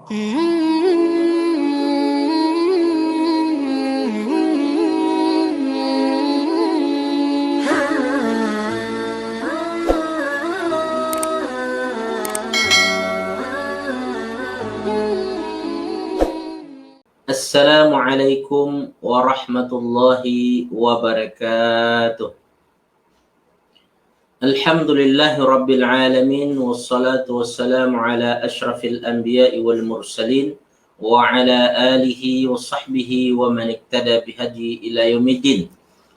Assalamualaikum warahmatullahi wabarakatuh. Alhamdulillahi rabbil alamin, wassalatu wassalamu ala ashrafil anbiya'i wal mursalin wa ala alihi wa sahbihi wa man iktada bihadi ila yaumiddin.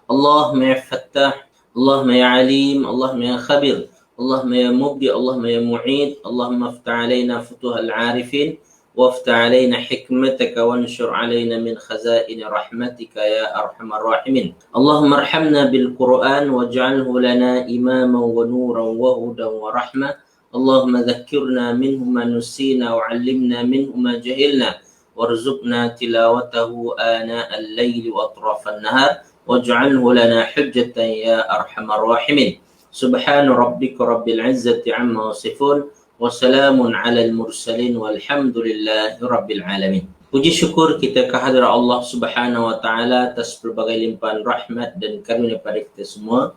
Allahumma ya fattah, Allahumma ya alim, Allahumma ya khabir, Allahumma ya mubdi, Allahumma ya mu'id, Allahumma aftah alaina futuhal arifin وافتح علينا حكمتك وانشر علينا من خزائن رحمتك يا أرحم الراحمين. اللهم ارحمنا بالقرآن واجعله لنا إماما ونورا وهدى ورحمة. اللهم ذكرنا منه ما نسينا وعلمنا منه ما جهلنا وارزقنا تلاوته آناء الليل وأطراف النهار واجعله لنا حجة يا أرحم الراحمين. سبحان ربك رب العزة عما يصفون. Wassalamun alal mursalin walhamdulillahi rabbil alamin. Puji syukur kita kehadirat Allah Subhanahu wa taala atas pelbagai limpahan rahmat dan karunia pada kita semua.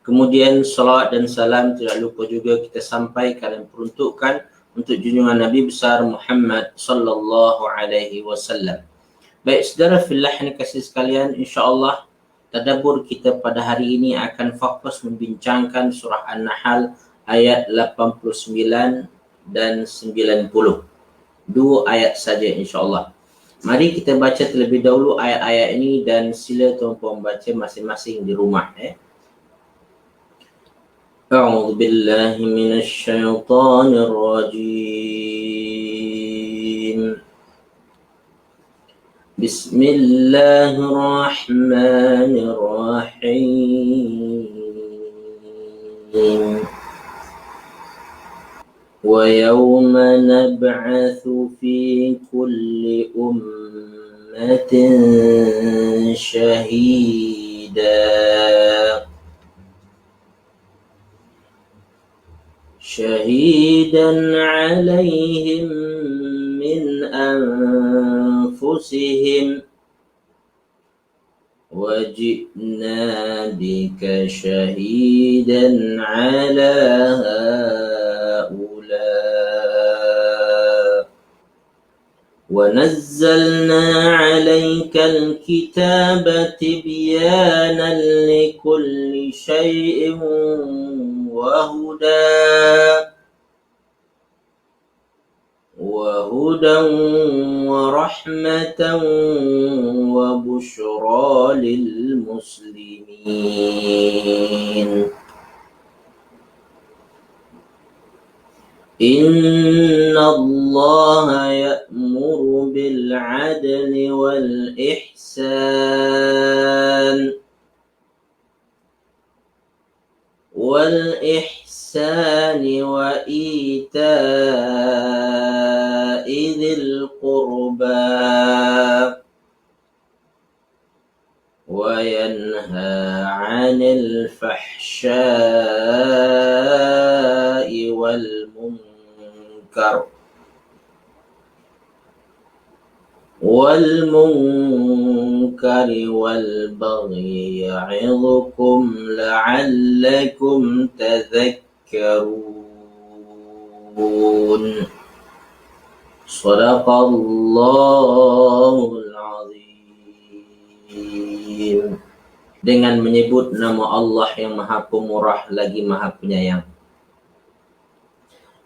Kemudian salawat dan salam tidak lupa juga kita sampaikan dan peruntukkan untuk junjungan Nabi besar Muhammad sallallahu alaihi wasallam. Baik saudara fillah yang kasih sekalian, insya-Allah tadabbur kita pada hari ini akan fokus membincangkan surah An-Nahl ayat 89 dan 90. Dua ayat saja insya-Allah. Mari kita baca terlebih dahulu ayat-ayat ini dan sila tuan-puan baca masing-masing di rumah. A'udzu billahi minasy syaithanir rajim. Bismillahirrahmanirrahim. وَيَوْمَ نَبْعَثُ فِي كُلِّ أُمَّةٍ شَهِيدًا عَلَيْهِمْ مِنْ أَنفُسِهِمْ وَجِئْنَا بِكَ شَهِيدًا عَلَى وَنَزَّلْنَا عَلَيْكَ الْكِتَابَ تِبْيَانًا لِكُلِّ شَيْءٍ وَهُدًى وَرَحْمَةً وَبُشْرَى لِلْمُسْلِمِينَ. إِنَّ اللَّهَ يَأْمُرُ بِالْعَدْلِ وَالْإِحْسَانِ وَإِيتَاءِ ذِي الْقُرْبَى وَيَنْهَى عَنِ الْفَحْشَاءِ والمنكر والبغي يعظكم لعلكم تذكرون. صدق الله العظيم. Dengan menyebut nama Allah yang Maha Pemurah lagi Maha Penyayang.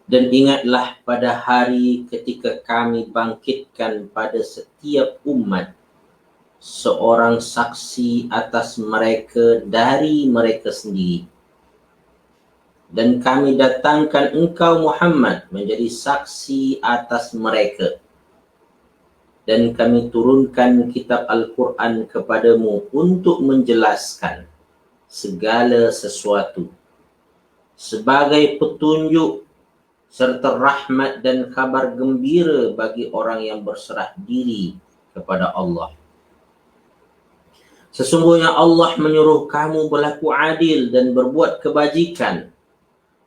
Dan ingatlah pada hari ketika kami bangkitkan pada setiap umat seorang saksi atas mereka dari mereka sendiri. Dan kami datangkan engkau Muhammad menjadi saksi atas mereka. Dan kami turunkan kitab Al-Quran kepadamu untuk menjelaskan segala sesuatu sebagai petunjuk serta rahmat dan kabar gembira bagi orang yang berserah diri kepada Allah. Sesungguhnya Allah menyuruh kamu berlaku adil dan berbuat kebajikan,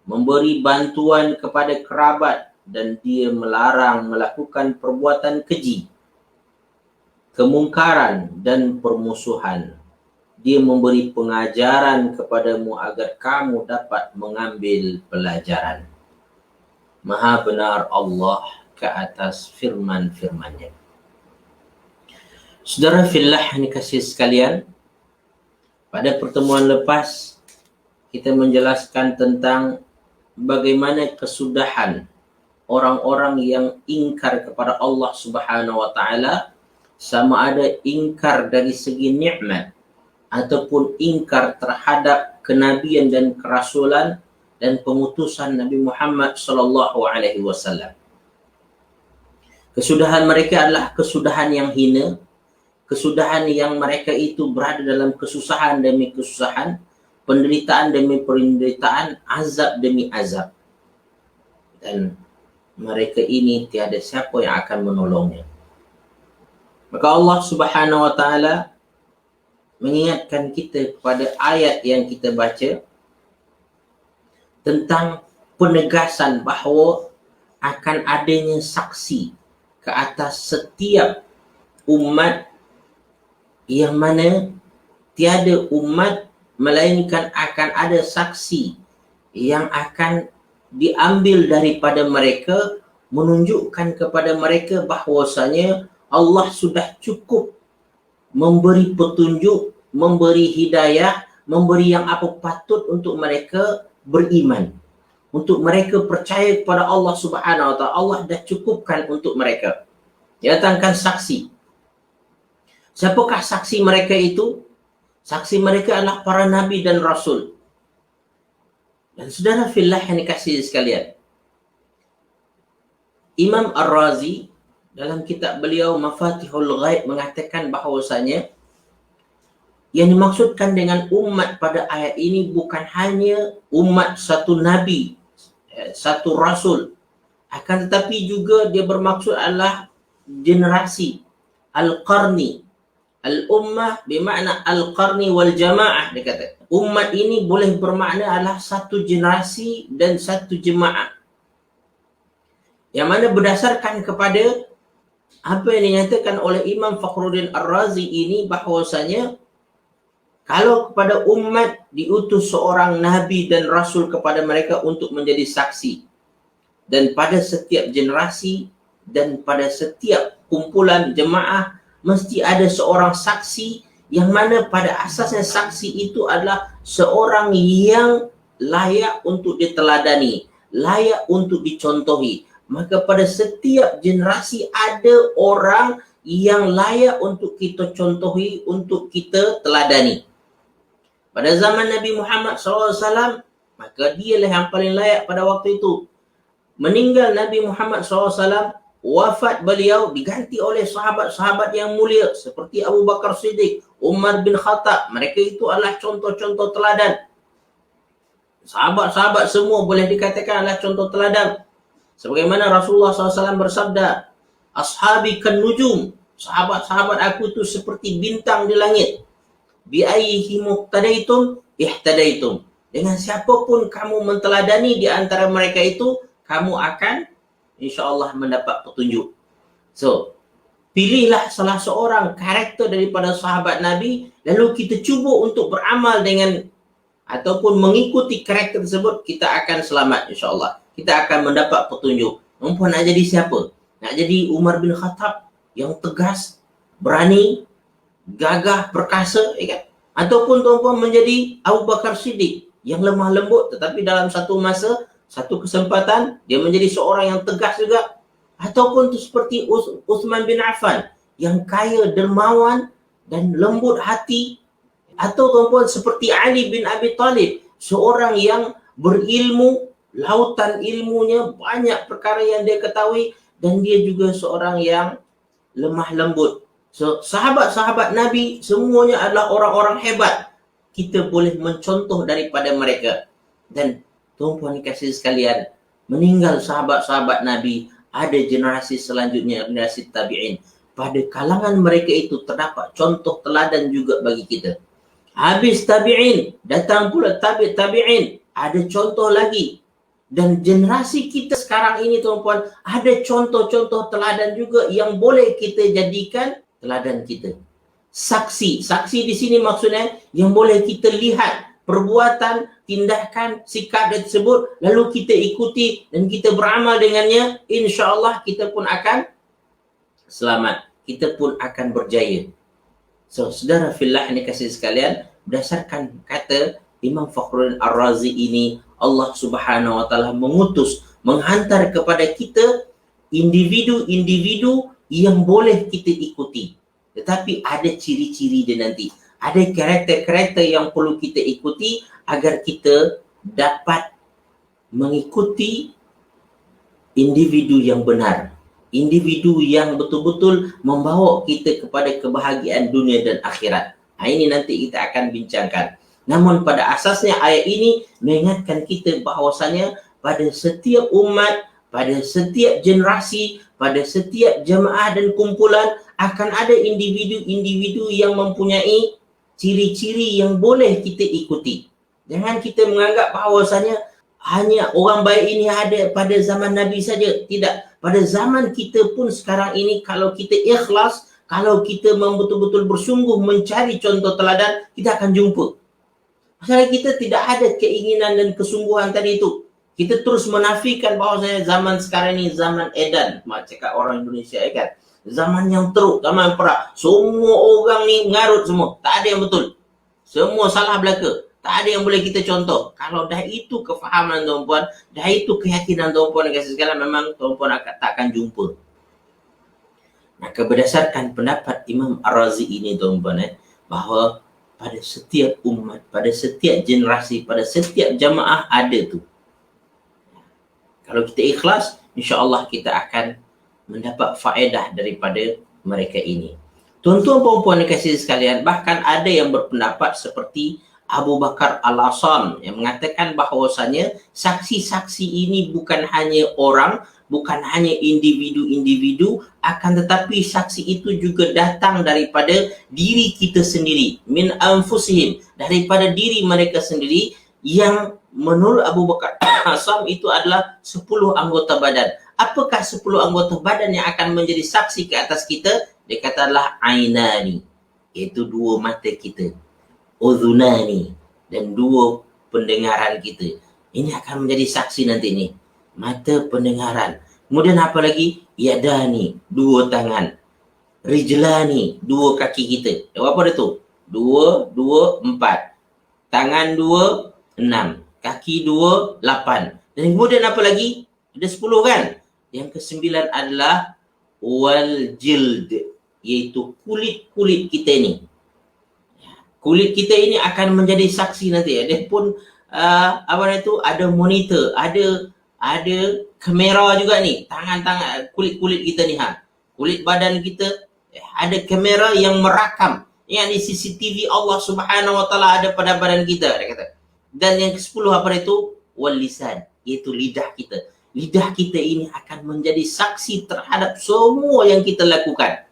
memberi bantuan kepada kerabat dan dia melarang melakukan perbuatan keji, kemungkaran dan permusuhan. Dia memberi pengajaran kepadamu agar kamu dapat mengambil pelajaran. Maha benar Allah ke atas firman-firman-Nya. Saudara fillah yang dikasihi sekalian, pada pertemuan lepas kita menjelaskan tentang bagaimana kesudahan orang-orang yang ingkar kepada Allah Subhanahu wa taala, sama ada ingkar dari segi nikmat ataupun ingkar terhadap kenabian dan kerasulan dan pengutusan Nabi Muhammad sallallahu alaihi wasallam. Kesudahan mereka adalah kesudahan yang hina, kesudahan yang mereka itu berada dalam kesusahan demi kesusahan, penderitaan demi penderitaan, azab demi azab. Dan mereka ini tiada siapa yang akan menolongnya. Maka Allah Subhanahu wa taala mengingatkan kita kepada ayat yang kita baca tentang penegasan bahawa akan adanya saksi ke atas setiap umat, yang mana tiada umat melainkan akan ada saksi yang akan diambil daripada mereka, menunjukkan kepada mereka bahawasanya Allah sudah cukup memberi petunjuk, memberi hidayah, memberi yang apa patut untuk mereka beriman, untuk mereka percaya kepada Allah Subhanahu wa taala. Allah dah cukupkan untuk mereka. Datangkan saksi. Siapakah saksi mereka itu? Saksi mereka adalah para nabi dan rasul. Dan saudara fillah yang dikasihi sekalian, Imam Ar-Razi dalam kitab beliau Mafatihul Ghaib mengatakan bahawasanya yang dimaksudkan dengan umat pada ayat ini bukan hanya umat satu nabi, satu rasul, akan tetapi juga dia bermaksud adalah generasi al-qarni. Al-ummah bermakna al-qarni wal jamaah. Dia kata umat ini boleh bermakna adalah satu generasi dan satu jemaah, yang mana berdasarkan kepada apa yang dinyatakan oleh Imam Fakhruddin Ar-Razi ini, bahawasanya kalau kepada umat diutus seorang nabi dan rasul kepada mereka untuk menjadi saksi, dan pada setiap generasi dan pada setiap kumpulan jemaah mesti ada seorang saksi, yang mana pada asasnya saksi itu adalah seorang yang layak untuk diteladani, layak untuk dicontohi. Maka pada setiap generasi ada orang yang layak untuk kita contohi, untuk kita teladani. Pada zaman Nabi Muhammad SAW, maka dialah yang paling layak pada waktu itu. Meninggal Nabi Muhammad SAW, wafat beliau diganti oleh sahabat-sahabat yang mulia seperti Abu Bakar Siddiq, Umar bin Khattab. Mereka itu adalah contoh-contoh teladan. Sahabat-sahabat semua boleh dikatakan adalah contoh teladan. Sebagaimana Rasulullah SAW bersabda, ashabi kan nujum, sahabat-sahabat aku itu seperti bintang di langit. Bi'ayyihi muqtadaitum ihtadaitum. Dengan siapapun kamu menteladani di antara mereka itu, kamu akan insyaAllah mendapat petunjuk. So, pilihlah salah seorang karakter daripada sahabat Nabi, lalu kita cuba untuk beramal dengan ataupun mengikuti karakter tersebut, kita akan selamat insyaAllah. Kita akan mendapat petunjuk. Tuan nak jadi siapa? Nak jadi Umar bin Khattab yang tegas, berani, gagah, perkasa, kan? Ataupun tuan-tuan menjadi Abu Bakar Siddiq yang lemah lembut, tetapi dalam satu masa, satu kesempatan dia menjadi seorang yang tegas juga. Ataupun tu seperti Uthman bin Affan yang kaya, dermawan dan lembut hati. Atau tuan-tuan seperti Ali bin Abi Talib, seorang yang berilmu, lautan ilmunya, banyak perkara yang dia ketahui, dan dia juga seorang yang lemah lembut. So, sahabat-sahabat Nabi semuanya adalah orang-orang hebat. Kita boleh mencontoh daripada mereka. Dan tuan-tuan dikasihi sekalian, meninggal sahabat-sahabat Nabi, ada generasi selanjutnya, generasi tabi'in. Pada kalangan mereka itu terdapat contoh teladan juga bagi kita. Habis tabi'in, datang pula tabi'in, ada contoh lagi. Dan generasi kita sekarang ini tuan-puan, ada contoh-contoh teladan juga yang boleh kita jadikan teladan kita. Saksi di sini maksudnya yang boleh kita lihat perbuatan, tindakan, sikap tersebut, lalu kita ikuti dan kita beramal dengannya, insya-Allah kita pun akan selamat, kita pun akan berjaya. So, saudara fillah ni kasih sekalian, berdasarkan kata Imam Fakhruddin Ar-Razi ini, Allah Subhanahu wa taala mengutus, menghantar kepada kita individu-individu yang boleh kita ikuti. Tetapi ada ciri-ciri dia nanti. Ada karakter-karakter yang perlu kita ikuti agar kita dapat mengikuti individu yang benar. Individu yang betul-betul membawa kita kepada kebahagiaan dunia dan akhirat. Ini nanti kita akan bincangkan. Namun pada asasnya ayat ini mengingatkan kita bahawasanya pada setiap umat, pada setiap generasi, pada setiap jemaah dan kumpulan akan ada individu-individu yang mempunyai ciri-ciri yang boleh kita ikuti. Jangan kita menganggap bahawasanya hanya orang baik ini ada pada zaman Nabi saja. Tidak. Pada zaman kita pun sekarang ini, kalau kita ikhlas, kalau kita betul-betul bersungguh mencari contoh teladan, kita akan jumpa. Masalah kita tidak ada keinginan dan kesungguhan tadi itu. Kita terus menafikan bahawasanya zaman sekarang ini zaman edan. Mak cakap orang Indonesia kan. Zaman yang teruk, zaman perang. Semua orang ni ngarut semua. Tak ada yang betul. Semua salah belaka. Tak ada yang boleh kita contoh. Kalau dah itu kefahaman tuan-puan, dah itu keyakinan tuan-puan dan kasih sekalian, memang tuan-puan tak akan jumpa. Maka berdasarkan pendapat Imam Ar-Razi ini tuan-puan, bahawa pada setiap umat, pada setiap generasi, pada setiap jamaah ada tu. Kalau kita ikhlas, insya-Allah kita akan mendapat faedah daripada mereka ini. Tuan-tuan puan-puan dikasihi sekalian, bahkan ada yang berpendapat seperti Abu Bakar Al-Asam yang mengatakan bahawasanya saksi-saksi ini bukan hanya orang, bukan hanya individu-individu, akan tetapi saksi itu juga datang daripada diri kita sendiri, min anfusihim, daripada diri mereka sendiri, yang menurut Abu Bakar Al-Asam itu adalah 10 anggota badan. Apakah 10 anggota badan yang akan menjadi saksi ke atas kita? Dia kata adalah ainani, iaitu 2 mata kita, udhunani, dan 2 pendengaran kita. Ini akan menjadi saksi nanti ni. Mata, pendengaran. Kemudian apa lagi? Yadani, 2 tangan. Rijlani, 2 kaki kita. Berapa dia tu? 2, 2, 4. Tangan 2, 6. Kaki 2, 8. Dan kemudian apa lagi? Ada 10 kan? Yang ke-9 adalah wal jild, iaitu kulit-kulit kita ni. Kulit kita ini akan menjadi saksi nanti. Dia pun ada monitor, ada kamera juga ni. Tangan-tangan, kulit-kulit kita ni kulit badan kita ada kamera yang merakam. Yang ni CCTV Allah Subhanahu wa taala ada pada badan kita, dia kata. Dan yang ke-10 apa itu? Wal lisan, iaitu lidah kita. Lidah kita ini akan menjadi saksi terhadap semua yang kita lakukan.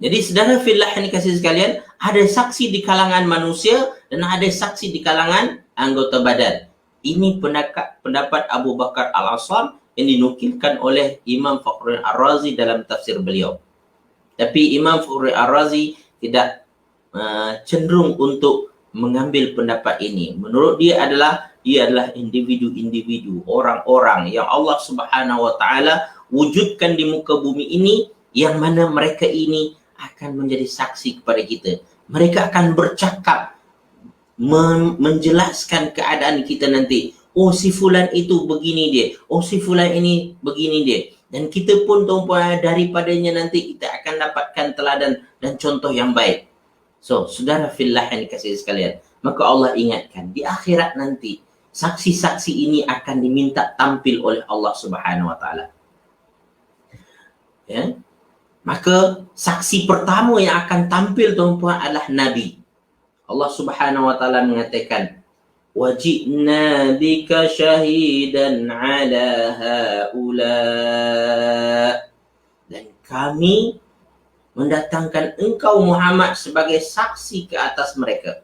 Jadi saudara fillah yang dikasihi sekalian, ada saksi di kalangan manusia dan ada saksi di kalangan anggota badan. Ini pendapat Abu Bakar Al-Asam yang dinukilkan oleh Imam Fakhruddin Ar-Razi dalam tafsir beliau. Tapi Imam Fakhruddin Ar-Razi tidak cenderung untuk mengambil pendapat ini. Menurut dia adalah individu-individu, orang-orang yang Allah Subhanahu wa taala wujudkan di muka bumi ini, yang mana mereka ini akan menjadi saksi kepada kita. Mereka akan bercakap, menjelaskan keadaan kita nanti. Oh, si fulan itu begini dia. Oh, si fulan ini begini dia. Dan kita pun tuan-puan, daripadanya nanti kita akan dapatkan teladan dan contoh yang baik. So, saudara fillah yang dikasihi sekalian, maka Allah ingatkan, di akhirat nanti saksi-saksi ini akan diminta tampil oleh Allah Subhanahu wa taala. Ya. Maka saksi pertama yang akan tampil tuan-puan adalah Nabi. Allah Subhanahu wa taala mengatakan, "Wajidna bika syahidan 'ala haula." Dan kami mendatangkan engkau Muhammad sebagai saksi ke atas mereka.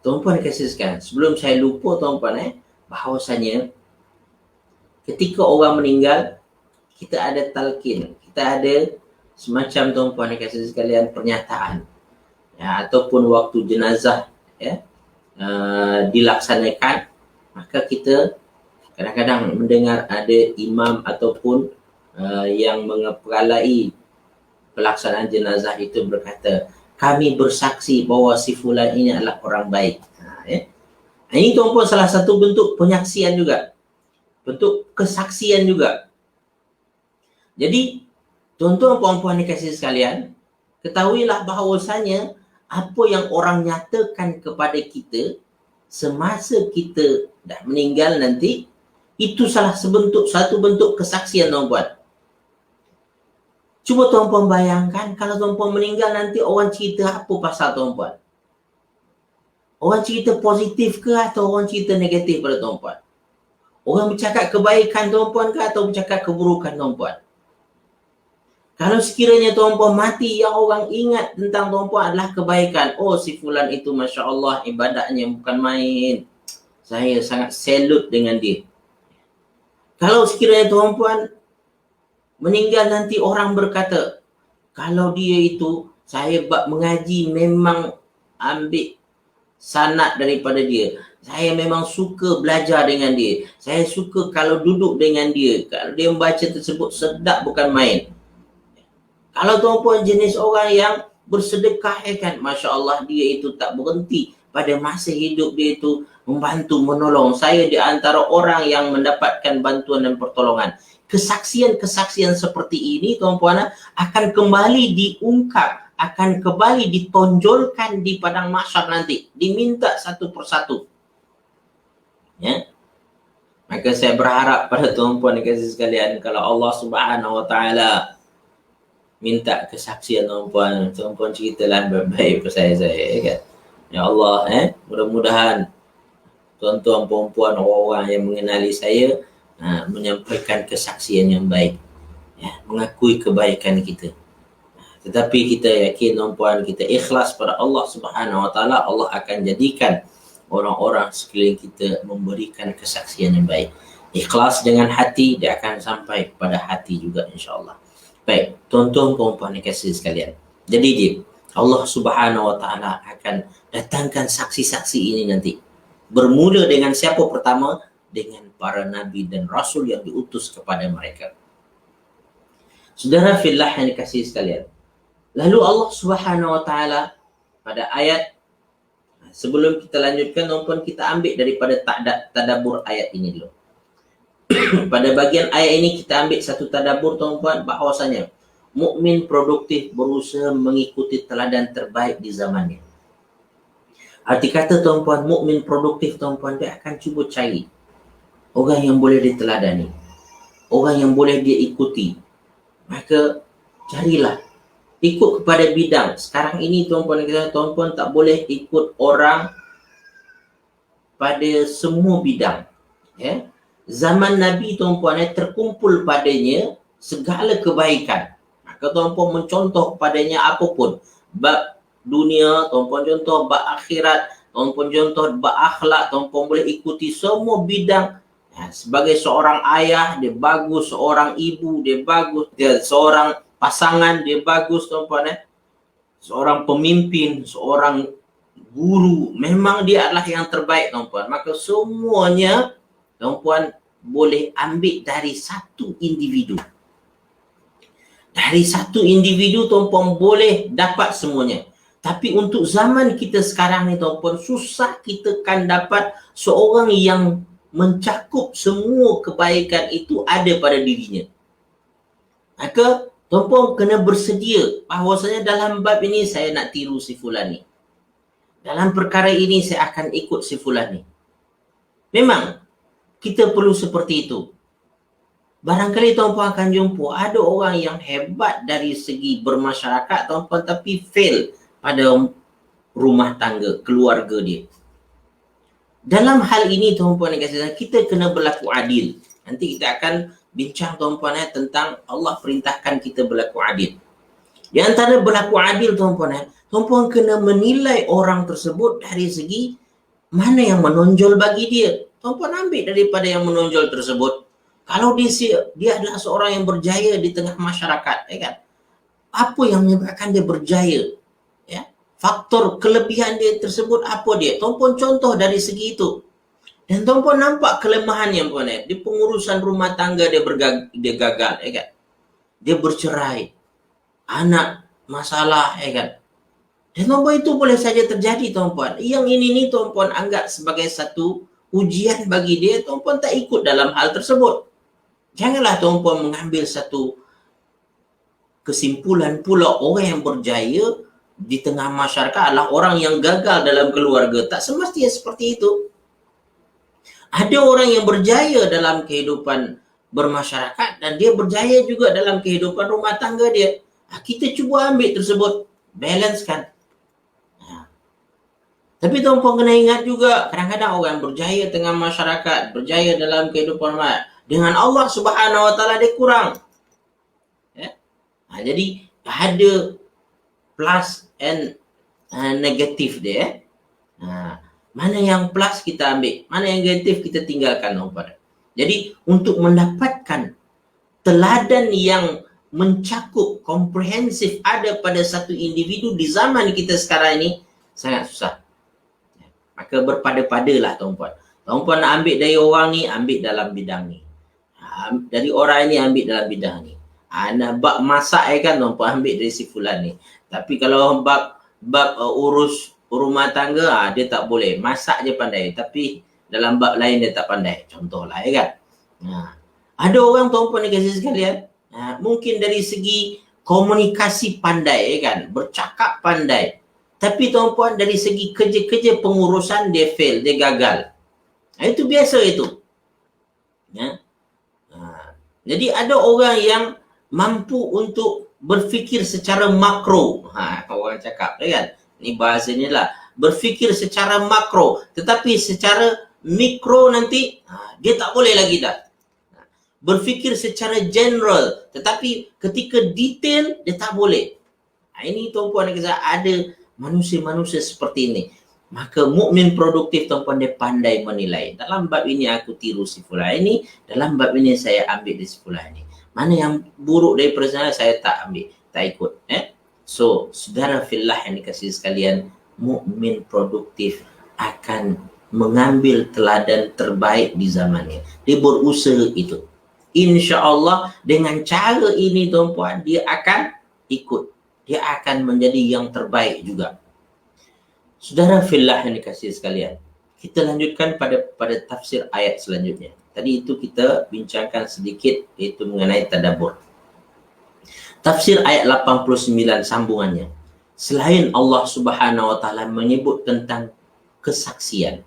Tuan-puan kasih sekalian, sebelum saya lupa tuan-puan, bahawasanya ketika orang meninggal, kita ada talqin, kita ada semacam tuan-puan kasih sekalian pernyataan, ya, ataupun waktu jenazah ya, dilaksanakan, maka kita kadang-kadang mendengar ada imam ataupun yang mengepalai pelaksanaan jenazah itu berkata, kami bersaksi bahawa si fulan ini adalah orang baik. Ini tuan-puan salah satu bentuk penyaksian juga, bentuk kesaksian juga. Jadi tuan-tuan puan-puan dikasih sekalian, ketahuilah bahawasanya apa yang orang nyatakan kepada kita semasa kita dah meninggal nanti, itu satu bentuk kesaksian tuan-puan. Cuba tuan-puan bayangkan kalau tuan-puan meninggal nanti orang cerita apa pasal tuan-puan? Orang cerita positif ke atau orang cerita negatif pada tuan-puan? Orang bercakap kebaikan tuan-puan ke atau bercakap keburukan tuan-puan? Kalau sekiranya tuan-puan mati, yang orang ingat tentang tuan-puan adalah kebaikan. Oh, si fulan itu Masya Allah ibadahnya bukan main. Saya sangat salut dengan dia. Kalau sekiranya tuan-puan meninggal nanti orang berkata, kalau dia itu saya mengaji memang ambil sanad daripada dia. Saya memang suka belajar dengan dia. Saya suka kalau duduk dengan dia. Kalau dia membaca tersebut sedap bukan main. Kalau tuan-puan jenis orang yang bersedekah, kan, Masya Allah dia itu tak berhenti pada masa hidup dia itu membantu, menolong. Saya di antara orang yang mendapatkan bantuan dan pertolongan. Kesaksian-kesaksian seperti ini tuan-puan akan kembali diungkap, akan kembali ditonjolkan di padang mahsyar nanti, diminta satu persatu. Ya. Maka saya berharap pada tuan-puan kasih sekalian, kalau Allah Subhanahu wa taala minta kesaksian tuan-puan ceritalah baik-baik kepada saya kan. Ya Allah, mudah-mudahan tuan-tuan puan-puan orang-orang yang mengenali saya menyampaikan kesaksian yang baik, ya, mengakui kebaikan kita. Tetapi kita yakin tuan-puan, kita ikhlas pada Allah Subhanahu wa taala, Allah akan jadikan orang-orang sekeliling kita memberikan kesaksian yang baik. Ikhlas dengan hati, dia akan sampai pada hati juga insya-Allah. Baik, tuan-tuan puan-puan dikasihi sekalian. Jadi Allah Subhanahu wa taala akan datangkan saksi-saksi ini nanti. Bermula dengan siapa pertama? Dengan para nabi dan rasul yang diutus kepada mereka. Saudara fillah yang dikasihi sekalian. Lalu Allah Subhanahu wa taala pada ayat, sebelum kita lanjutkan tuan-puan, kita ambil daripada tadabbur ayat ini dulu. Pada bagian ayat ini kita ambil satu tadabbur tuan-puan, bahwasanya mukmin produktif berusaha mengikuti teladan terbaik di zamannya. Arti kata tuan-puan, mukmin produktif tuan-puan, dia akan cuba cari orang yang boleh diteladani, orang yang boleh dia ikuti. Maka carilah, ikut kepada bidang. Sekarang ini tuan-puan tak boleh ikut orang pada semua bidang, ya. Zaman Nabi tuan-puan terkumpul padanya segala kebaikan. Maka tuan-puan mencontoh padanya apapun. Bab dunia, tuan-puan contoh, bab akhirat, tuan-puan contoh, bab akhlak, tuan-puan boleh ikuti semua bidang. Ya, sebagai seorang ayah, dia bagus. Seorang ibu, dia bagus. Dia seorang pasangan, dia bagus tuan-puan. Seorang pemimpin, seorang guru, memang dia adalah yang terbaik tuan-puan. Maka semuanya tuan-puan boleh ambil dari satu individu. Dari satu individu tuan-puan boleh dapat semuanya. Tapi untuk zaman kita sekarang ni tuan-puan, susah kita kan dapat seorang yang mencakup semua kebaikan itu ada pada dirinya. Maka tuan-puan kena bersedia bahawasanya dalam bab ini saya nak tiru si fulan ni. Dalam perkara ini saya akan ikut si fulan ni. Memang kita perlu seperti itu. Barangkali tuan-puan akan jumpa ada orang yang hebat dari segi bermasyarakat tuan-puan, tapi fail pada rumah tangga, keluarga dia. Dalam hal ini tuan-puan kita kena berlaku adil. Nanti kita akan bincang tuan-puan tentang Allah perintahkan kita berlaku adil. Di antara berlaku adil tuan-puan, tuan-puan kena menilai orang tersebut dari segi mana yang menonjol bagi dia. Tuan-puan ambil daripada yang menonjol tersebut. Kalau dia adalah seorang yang berjaya di tengah masyarakat, ya kan? Apa yang menyebabkan dia berjaya? Ya, faktor kelebihan dia tersebut apa dia? Tuan-puan contoh dari segi itu. Dan tuan-puan nampak kelemahannya, puan, di pengurusan rumah tangga dia gagal, ya kan? Dia bercerai, anak masalah, ya kan? Dan tuan-puan itu boleh saja terjadi, tuan-puan. Yang ini tuan-puan anggap sebagai satu ujian bagi dia, tuan-puan tak ikut dalam hal tersebut. Janganlah tuan-puan mengambil satu kesimpulan pula orang yang berjaya di tengah masyarakat adalah orang yang gagal dalam keluarga. Tak semestinya seperti itu. Ada orang yang berjaya dalam kehidupan bermasyarakat dan dia berjaya juga dalam kehidupan rumah tangga dia. Kita cuba ambil tersebut, balance kan. Tapi tuan-puan kena ingat juga, kadang-kadang orang berjaya tengah masyarakat, berjaya dalam kehidupan masyarakat, dengan Allah Subhanahu Wa Taala dia kurang. Ya? Jadi ada plus and negatif dia. Mana yang plus kita ambil, mana yang negatif kita tinggalkan, tuan-puan. Jadi untuk mendapatkan teladan yang mencakup komprehensif ada pada satu individu di zaman kita sekarang ini sangat susah. Maka berpada-padalah, tuan-puan. Tuan-puan nak ambil dari orang ni, ambil dalam bidang ni. Dari orang ini ambil dalam bidang ni. Nak bab masak kan, tuan-puan ambil dari si fulan ni. Tapi kalau bab urus rumah tangga, dia tak boleh. Masak je pandai, tapi dalam bab lain dia tak pandai. Contohlah, kan. Ada orang, tuan-puan ni kasih sekalian, mungkin dari segi komunikasi pandai, kan. Bercakap pandai. Tapi tuan-puan dari segi kerja-kerja pengurusan dia fail, dia gagal. Itu biasa itu. Ya. Jadi ada orang yang mampu untuk berfikir secara makro. Orang cakap kan. Ini bahasanya lah. Berfikir secara makro. Tetapi secara mikro nanti, dia tak boleh lagi dah. Berfikir secara general. Tetapi ketika detail, dia tak boleh. Ini tuan-puan ada manusia-manusia seperti ini. Maka mukmin produktif, tuan-puan, dia pandai menilai. Dalam bab ini aku tiru si fulan ini, dalam bab ini saya ambil di si fulan ini. Mana yang buruk daripada saya tak ambil, tak ikut. So, saudara fillah yang dikasihi sekalian, mukmin produktif akan mengambil teladan terbaik di zamannya. Dia berusaha itu. Insya-Allah dengan cara ini, tuan-puan, dia akan ikut. Dia akan menjadi yang terbaik juga. Saudara fillah yang dikasihi sekalian, kita lanjutkan pada tafsir ayat selanjutnya. Tadi itu kita bincangkan sedikit, iaitu mengenai tadabbur. Tafsir ayat 89 sambungannya. Selain Allah Subhanahu Wa Taala menyebut tentang kesaksian,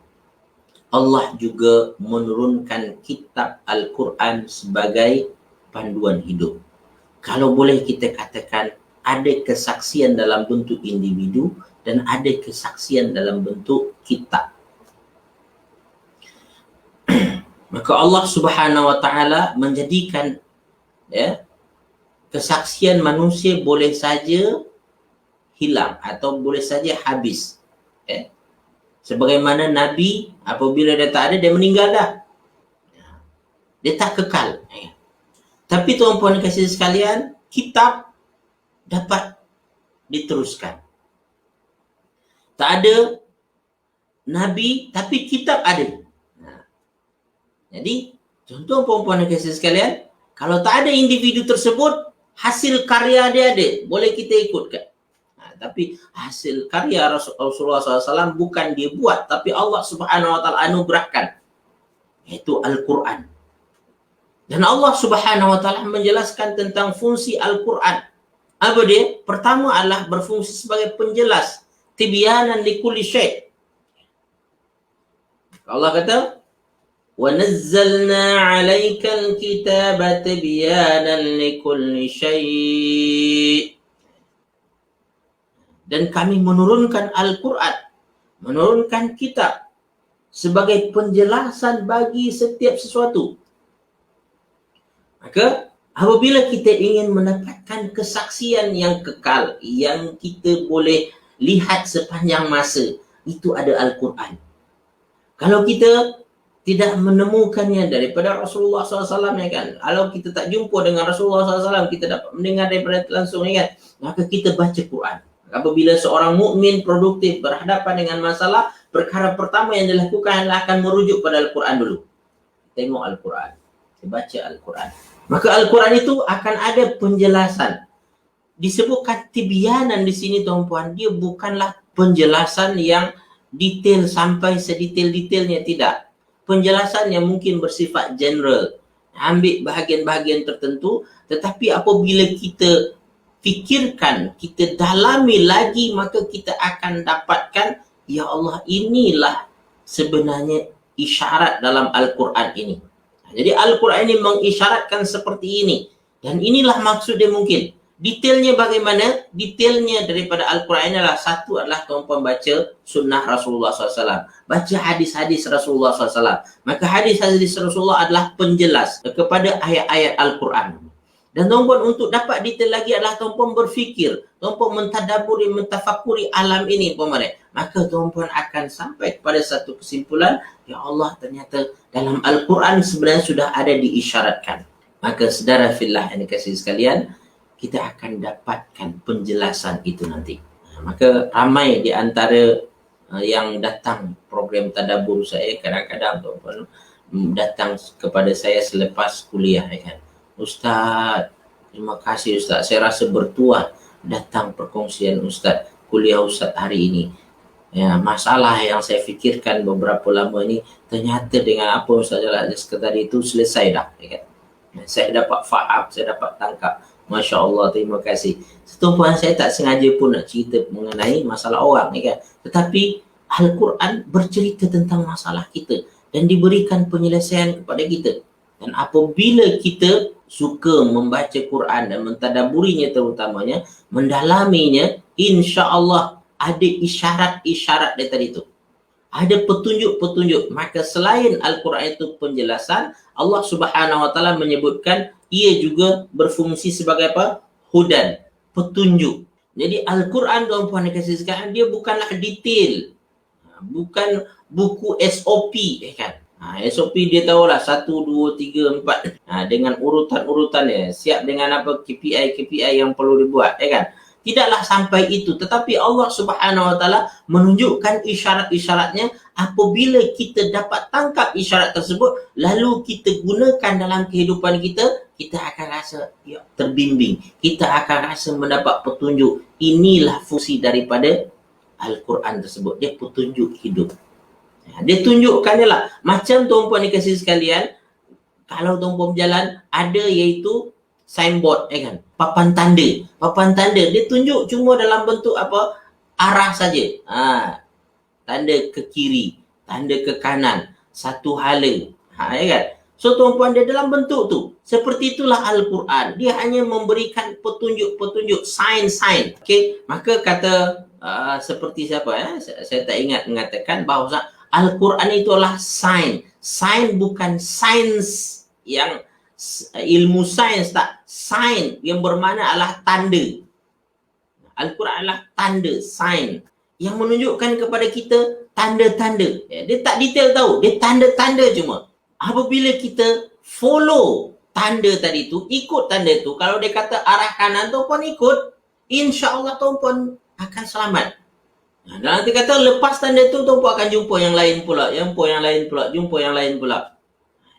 Allah juga menurunkan kitab Al-Quran sebagai panduan hidup. Kalau boleh kita katakan, ada kesaksian dalam bentuk individu dan ada kesaksian dalam bentuk kitab. Maka Allah Subhanahu Wa Taala menjadikan kesaksian manusia boleh saja hilang atau boleh saja habis. Sebagaimana Nabi, apabila dia tak ada, dia meninggal dah. Dia tak kekal. Tapi tuan-puan kasih sekalian, kitab dapat diteruskan. Tak ada Nabi, tapi kitab ada. Jadi, contoh puan-puan dan kasih sekalian, kalau tak ada individu tersebut, hasil karya dia ada. Boleh kita ikutkan. Tapi hasil karya Rasulullah SAW bukan dia buat, tapi Allah Subhanahu Wa Taala anugerahkan. Iaitu Al-Quran. Dan Allah Subhanahu Wa Taala menjelaskan tentang fungsi Al-Quran. Apa dia? Pertama adalah berfungsi sebagai penjelas. Tibyanan likulli syai'. Allah kata, وَنَزَّلْنَا عَلَيْكَ الْكِتَابَ تِبْيَانًا لِكُلِّ شَيْءٍ. Dan kami menurunkan Al-Quran, menurunkan kitab sebagai penjelasan bagi setiap sesuatu. Maka apabila kita ingin mendapatkan merupakan kesaksian yang kekal, yang kita boleh lihat sepanjang masa. Itu ada Al-Quran. Kalau kita tidak menemukannya daripada Rasulullah SAW, ya kan? Kalau kita tak jumpa dengan Rasulullah SAW, kita dapat mendengar daripada langsung, ya kan? Maka kita baca Quran. Apabila seorang mukmin produktif berhadapan dengan masalah, perkara pertama yang dilakukan adalah akan merujuk pada Al-Quran dulu. Tengok Al-Quran. Baca Al-Quran. Maka Al-Quran itu akan ada penjelasan. Disebutkan tibyanan di sini, tuan-puan. Dia bukanlah penjelasan yang detail sampai sedetail-detailnya, tidak. Penjelasan yang mungkin bersifat general, ambil bahagian-bahagian tertentu, tetapi apabila kita fikirkan, kita dalami lagi, maka kita akan dapatkan, ya Allah, inilah sebenarnya isyarat dalam Al-Quran ini. Jadi Al-Quran ini mengisyaratkan seperti ini, dan inilah maksud dia mungkin. Detailnya bagaimana? Detailnya daripada Al-Quran adalah, satu adalah tuan-puan baca sunnah Rasulullah SAW. Baca hadis-hadis Rasulullah SAW. Maka hadis-hadis Rasulullah adalah penjelas kepada ayat-ayat Al-Quran. Dan tuan-puan untuk dapat detail lagi adalah tuan-puan berfikir. Tuan-puan mentadaburi, mentafakuri alam ini, pemerintah. Maka tuan-puan akan sampai kepada satu kesimpulan, ya Allah, ternyata dalam Al-Quran sebenarnya sudah ada diisyaratkan. Maka saudara fillah yang dikasihi sekalian, kita akan dapatkan penjelasan itu nanti. Maka ramai di antara yang datang program tadabbur saya, kadang-kadang tuan-puan datang kepada saya selepas kuliah, ya kan. Ustaz, terima kasih Ustaz. Saya rasa bertuah datang perkongsian Ustaz, kuliah Ustaz hari ini. Ya, masalah yang saya fikirkan beberapa lama ini, ternyata dengan apa Ustaz jelaskan tadi itu selesai dah, ya kan. Saya dapat faham, saya dapat tangkap. Masya Allah, terima kasih. Setumpuan saya tak sengaja pun nak cerita mengenai masalah orang, ya kan. Tetapi Al-Quran bercerita tentang masalah kita dan diberikan penyelesaian kepada kita. Dan apabila kita suka membaca Quran dan mentadaburinya, terutamanya mendalaminya, insya Allah ada isyarat-isyarat dari tadi itu. Ada petunjuk-petunjuk. Maka selain Al-Quran itu penjelasan, Allah Subhanahu Wa Taala menyebutkan ia juga berfungsi sebagai apa? Hudan, petunjuk. Jadi Al-Quran, tuan-puan dikasih sekalian, dia bukanlah detail. Bukan buku SOP, kan? SOP dia tahulah 1, 2, 3, 4. Dengan urutan-urutannya, siap dengan apa KPI yang perlu dibuat, kan? Tidaklah sampai itu, tetapi Allah Subhanahu Wa Taala menunjukkan isyarat-isyaratnya. Apabila kita dapat tangkap isyarat tersebut, lalu kita gunakan dalam kehidupan kita, kita akan rasa ya, terbimbing. Kita akan rasa mendapat petunjuk. Inilah fungsi daripada Al-Quran tersebut. Dia petunjuk hidup. Dia tunjukkannya lah. Macam tuan-puan dikasih sekalian, kalau tuan-puan berjalan, ada iaitu signboard, kan? Papan tanda. Papan tanda dia tunjuk cuma dalam bentuk apa? Arah saja. Tanda ke kiri, tanda ke kanan, satu hala. Ya kan? So tuan-puan, dia dalam bentuk tu. Seperti itulah Al-Quran. Dia hanya memberikan petunjuk-petunjuk, sign-sign. Okey, maka kata seperti siapa, saya tak ingat mengatakan bahawa Al-Quran itu adalah sign. Sign bukan sains yang ilmu sains, tak. Sign yang bermakna adalah tanda. Al-Quran adalah tanda, sign, yang menunjukkan kepada kita tanda-tanda. Dia tak detail tahu, dia tanda-tanda cuma. Apabila kita follow tanda tadi tu, ikut tanda tu, kalau dia kata arah kanan, tuan-puan ikut, insya-Allah tuan-puan akan selamat. Dan nanti kata lepas tanda tu, tuan-puan akan jumpa yang lain pula, jumpa yang lain pula.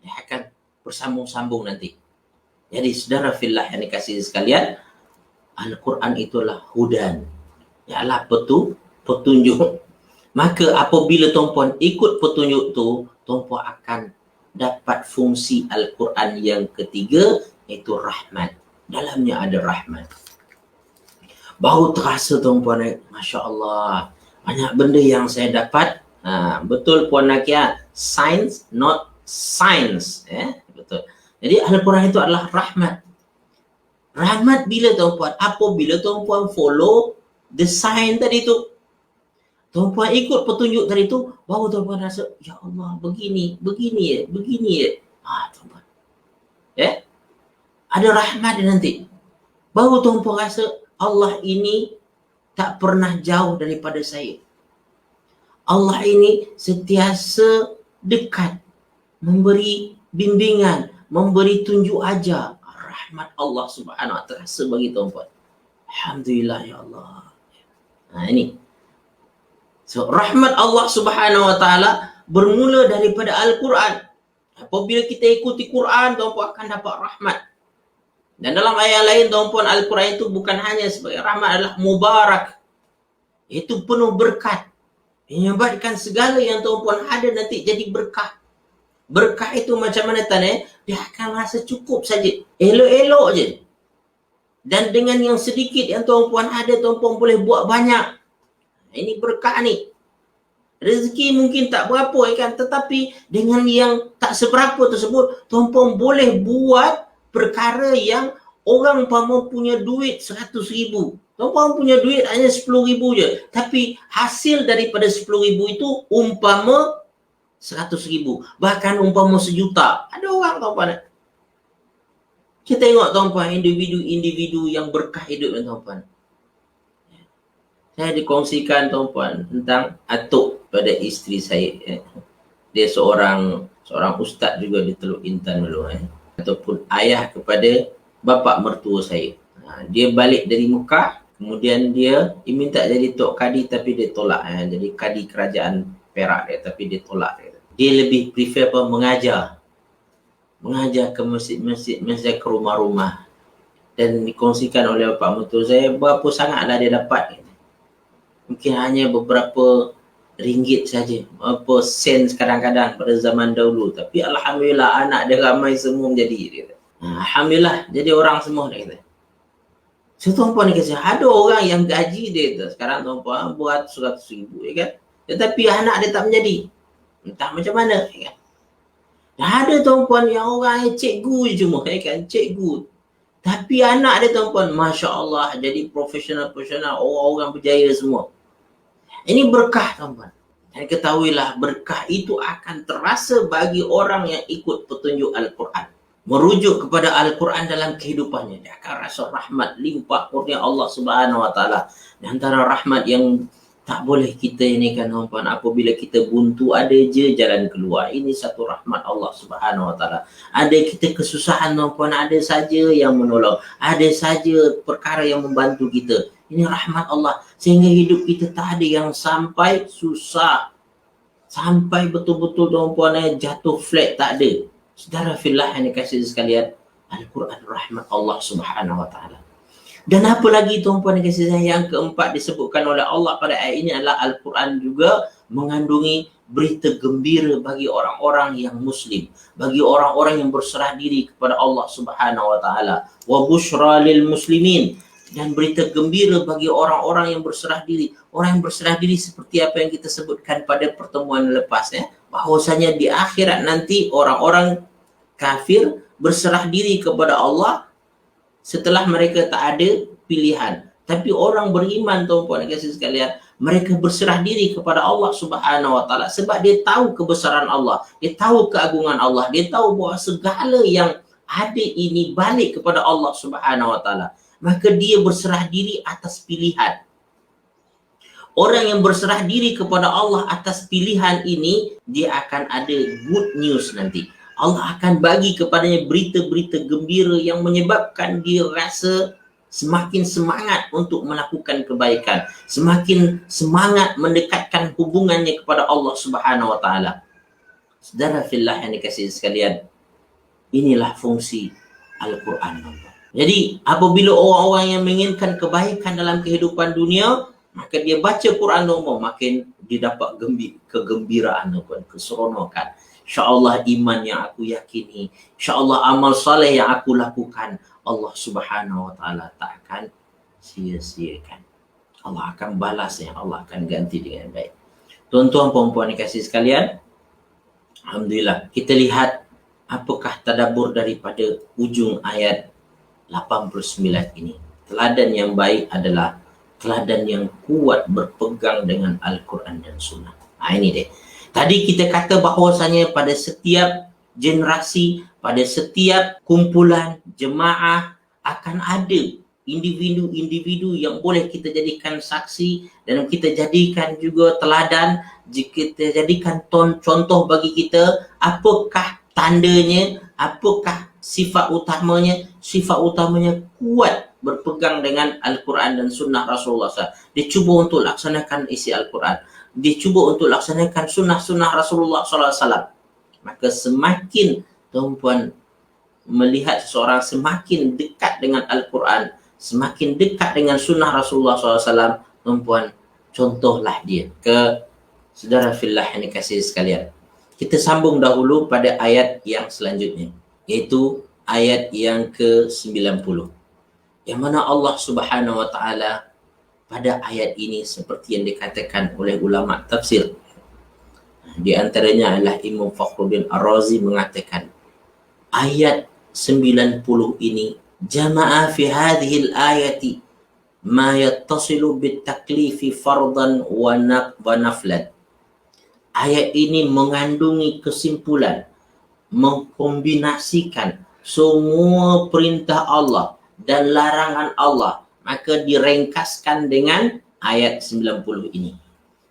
Dia akan bersambung-sambung nanti. Jadi saudara fillah yang dikasihi sekalian, Al-Quran itulah hudan, ialah petunjuk. Maka apabila tuan-puan ikut petunjuk tu, tuan-puan akan dapat fungsi Al-Quran yang ketiga, iaitu rahmat. Dalamnya ada rahmat. Baru terasa tuan-puan, Masya Allah, banyak benda yang saya dapat. Betul Puan Nakia, science not science. Betul. Jadi Al-Quran itu adalah rahmat. Rahmat bila tuan-puan? Apabila tuan-puan follow the sign tadi tu. Tuan-puan ikut petunjuk tadi tu, baru tuan-puan rasa, ya Allah, begini ya. Tuan-puan. Ada rahmat dia nanti. Baru tuan-puan rasa Allah ini tak pernah jauh daripada saya. Allah ini sentiasa dekat, memberi bimbingan, memberi tunjuk ajar. Rahmat Allah Subhanahu wa taala terasa bagi tuan-puan. Alhamdulillah ya Allah. Ini. So, rahmat Allah Subhanahu wa taala bermula daripada Al-Quran. Apabila kita ikuti Quran, tuan-puan akan dapat rahmat. Dan dalam ayat lain, tuan-puan, Al-Quran itu bukan hanya sebagai rahmat, adalah mubarak. Itu penuh berkat. Menyebabkan segala yang tuan-puan ada nanti jadi berkah. Berkah itu macam mana tanya? Dia akan rasa cukup saja. Elok-elok je. Dan dengan yang sedikit yang tuan-puan ada, tuan-puan boleh buat banyak. Ini berkah ni. Rezeki mungkin tak berapa kan, tetapi dengan yang tak seberapa tersebut, tuan-puan boleh buat perkara yang orang umpama punya duit 100,000. Tuan-puan punya duit hanya 10,000 je. Tapi hasil daripada 10,000 itu umpama 100,000. Bahkan umpama 1,000,000. Ada orang tuan-puan. Kita tengok tuan-puan individu-individu yang berkah hidup tuan-puan. Saya dikongsikan tuan-puan tentang atuk pada isteri saya. Dia seorang ustaz juga di Teluk Intan dulu. Ataupun ayah kepada bapa mertua saya. Dia balik dari Mekah, kemudian dia minta jadi Tok Kadi tapi dia tolak. Jadi Kadi kerajaan Perak dia, tapi dia tolak. Dia lebih prefer mengajar. Mengajar ke masjid-masjid, ke rumah-rumah. Dan dikongsikan oleh bapa mertua saya, berapa sangatlah dia dapat. Mungkin hanya beberapa ringgit saja, berapa sen kadang-kadang pada zaman dahulu. Tapi Alhamdulillah anak dia ramai semua menjadi. Alhamdulillah jadi orang semua dia kata. So tuan-puan ni kata, ada orang yang gaji dia tu sekarang tuan-puan buat 100,000 ya kan. Tetapi anak dia tak menjadi. Entah macam mana ya kan. Dan ada tuan-puan yang orang cikgu je cuma ya kan, cikgu. Tapi anak dia tuan-puan, Masya Allah, jadi profesional-profesional, orang-orang berjaya semua. Ini berkah tuan-puan. Dan ketahuilah berkah itu akan terasa bagi orang yang ikut petunjuk Al-Quran. Merujuk kepada Al-Quran dalam kehidupannya. Dia akan rasa rahmat, limpah kurnia Allah Subhanahu wa taala. Di antara rahmat yang tak boleh kita ini kan tuan-puan, apabila kita buntu ada je jalan keluar. Ini satu rahmat Allah Subhanahu wa taala. Ada kita kesusahan tuan-puan, ada saja yang menolong. Ada saja perkara yang membantu kita. Ini rahmat Allah. Sehingga hidup kita tak ada yang sampai susah. Sampai betul-betul tuan-puan jatuh flat, tak ada. Saudara fillah yang dikasihi sekalian, Al-Quran rahmat Allah Subhanahu wa taala. Dan apa lagi tuan-puan yang kasih saya, yang keempat disebutkan oleh Allah pada ayat ini adalah Al-Quran juga mengandungi berita gembira bagi orang-orang yang muslim, bagi orang-orang yang berserah diri kepada Allah Subhanahu wa taala. Wa busyra lil muslimin, dan berita gembira bagi orang-orang yang berserah diri. Orang yang berserah diri seperti apa yang kita sebutkan pada pertemuan lepas ya, bahwasanya di akhirat nanti orang-orang kafir berserah diri kepada Allah setelah mereka tak ada pilihan. Tapi orang beriman tuan-puan dan kasih sekalian, mereka berserah diri kepada Allah Subhanahu wa taala sebab dia tahu kebesaran Allah, dia tahu keagungan Allah, dia tahu bahawa segala yang ada ini balik kepada Allah Subhanahu wa taala. Maka dia berserah diri atas pilihan. Orang yang berserah diri kepada Allah atas pilihan ini, dia akan ada good news nanti. Allah akan bagi kepadanya berita-berita gembira yang menyebabkan dia rasa semakin semangat untuk melakukan kebaikan, semakin semangat mendekatkan hubungannya kepada Allah Subhanahu wa taala. Saudara fillah yang dikasihi sekalian, inilah fungsi Al-Quran. Jadi apabila orang-orang yang menginginkan kebaikan dalam kehidupan dunia, maka dia baca Quran makin dia dapat kegembiraan, keseronokan. InsyaAllah iman yang aku yakini, InsyaAllah amal saleh yang aku lakukan, Allah Subhanahu wa taala tak akan sia-siakan. Allah akan balasnya, Allah akan ganti dengan baik. Tuan-tuan puan-puan dikasihi sekalian, alhamdulillah kita lihat apakah tadabbur daripada ujung ayat 89 ini. Teladan yang baik adalah teladan yang kuat berpegang dengan Al-Quran dan Sunnah. Ini dia. Tadi kita kata bahawasanya pada setiap generasi, pada setiap kumpulan jemaah akan ada individu-individu yang boleh kita jadikan saksi dan kita jadikan juga teladan, jika kita jadikan contoh bagi kita, apakah tandanya, apakah sifat utamanya. Sifat utamanya kuat berpegang dengan Al-Quran dan Sunnah Rasulullah SAW. Dia cuba untuk laksanakan isi Al-Quran, dia cuba untuk laksanakan sunnah-sunnah Rasulullah SAW. Maka semakin tuan-puan melihat seseorang semakin dekat dengan Al-Quran, semakin dekat dengan sunnah Rasulullah SAW, tuan-puan, contohlah dia. Ke saudara fillah yang dikasihi sekalian, kita sambung dahulu pada ayat yang selanjutnya, iaitu ayat yang ke-90, yang mana Allah Subhanahu wa taala pada ayat ini seperti yang dikatakan oleh ulama tafsir, di antaranya adalah Imam Fakhruddin Ar-Razi mengatakan ayat 90 ini jama'a fi hadhihi al-ayati ma yattasilu bitaklifi fardan wa naflan. Ayat ini mengandungi kesimpulan, mengkombinasikan semua perintah Allah dan larangan Allah, maka direngkaskan dengan ayat 90 ini.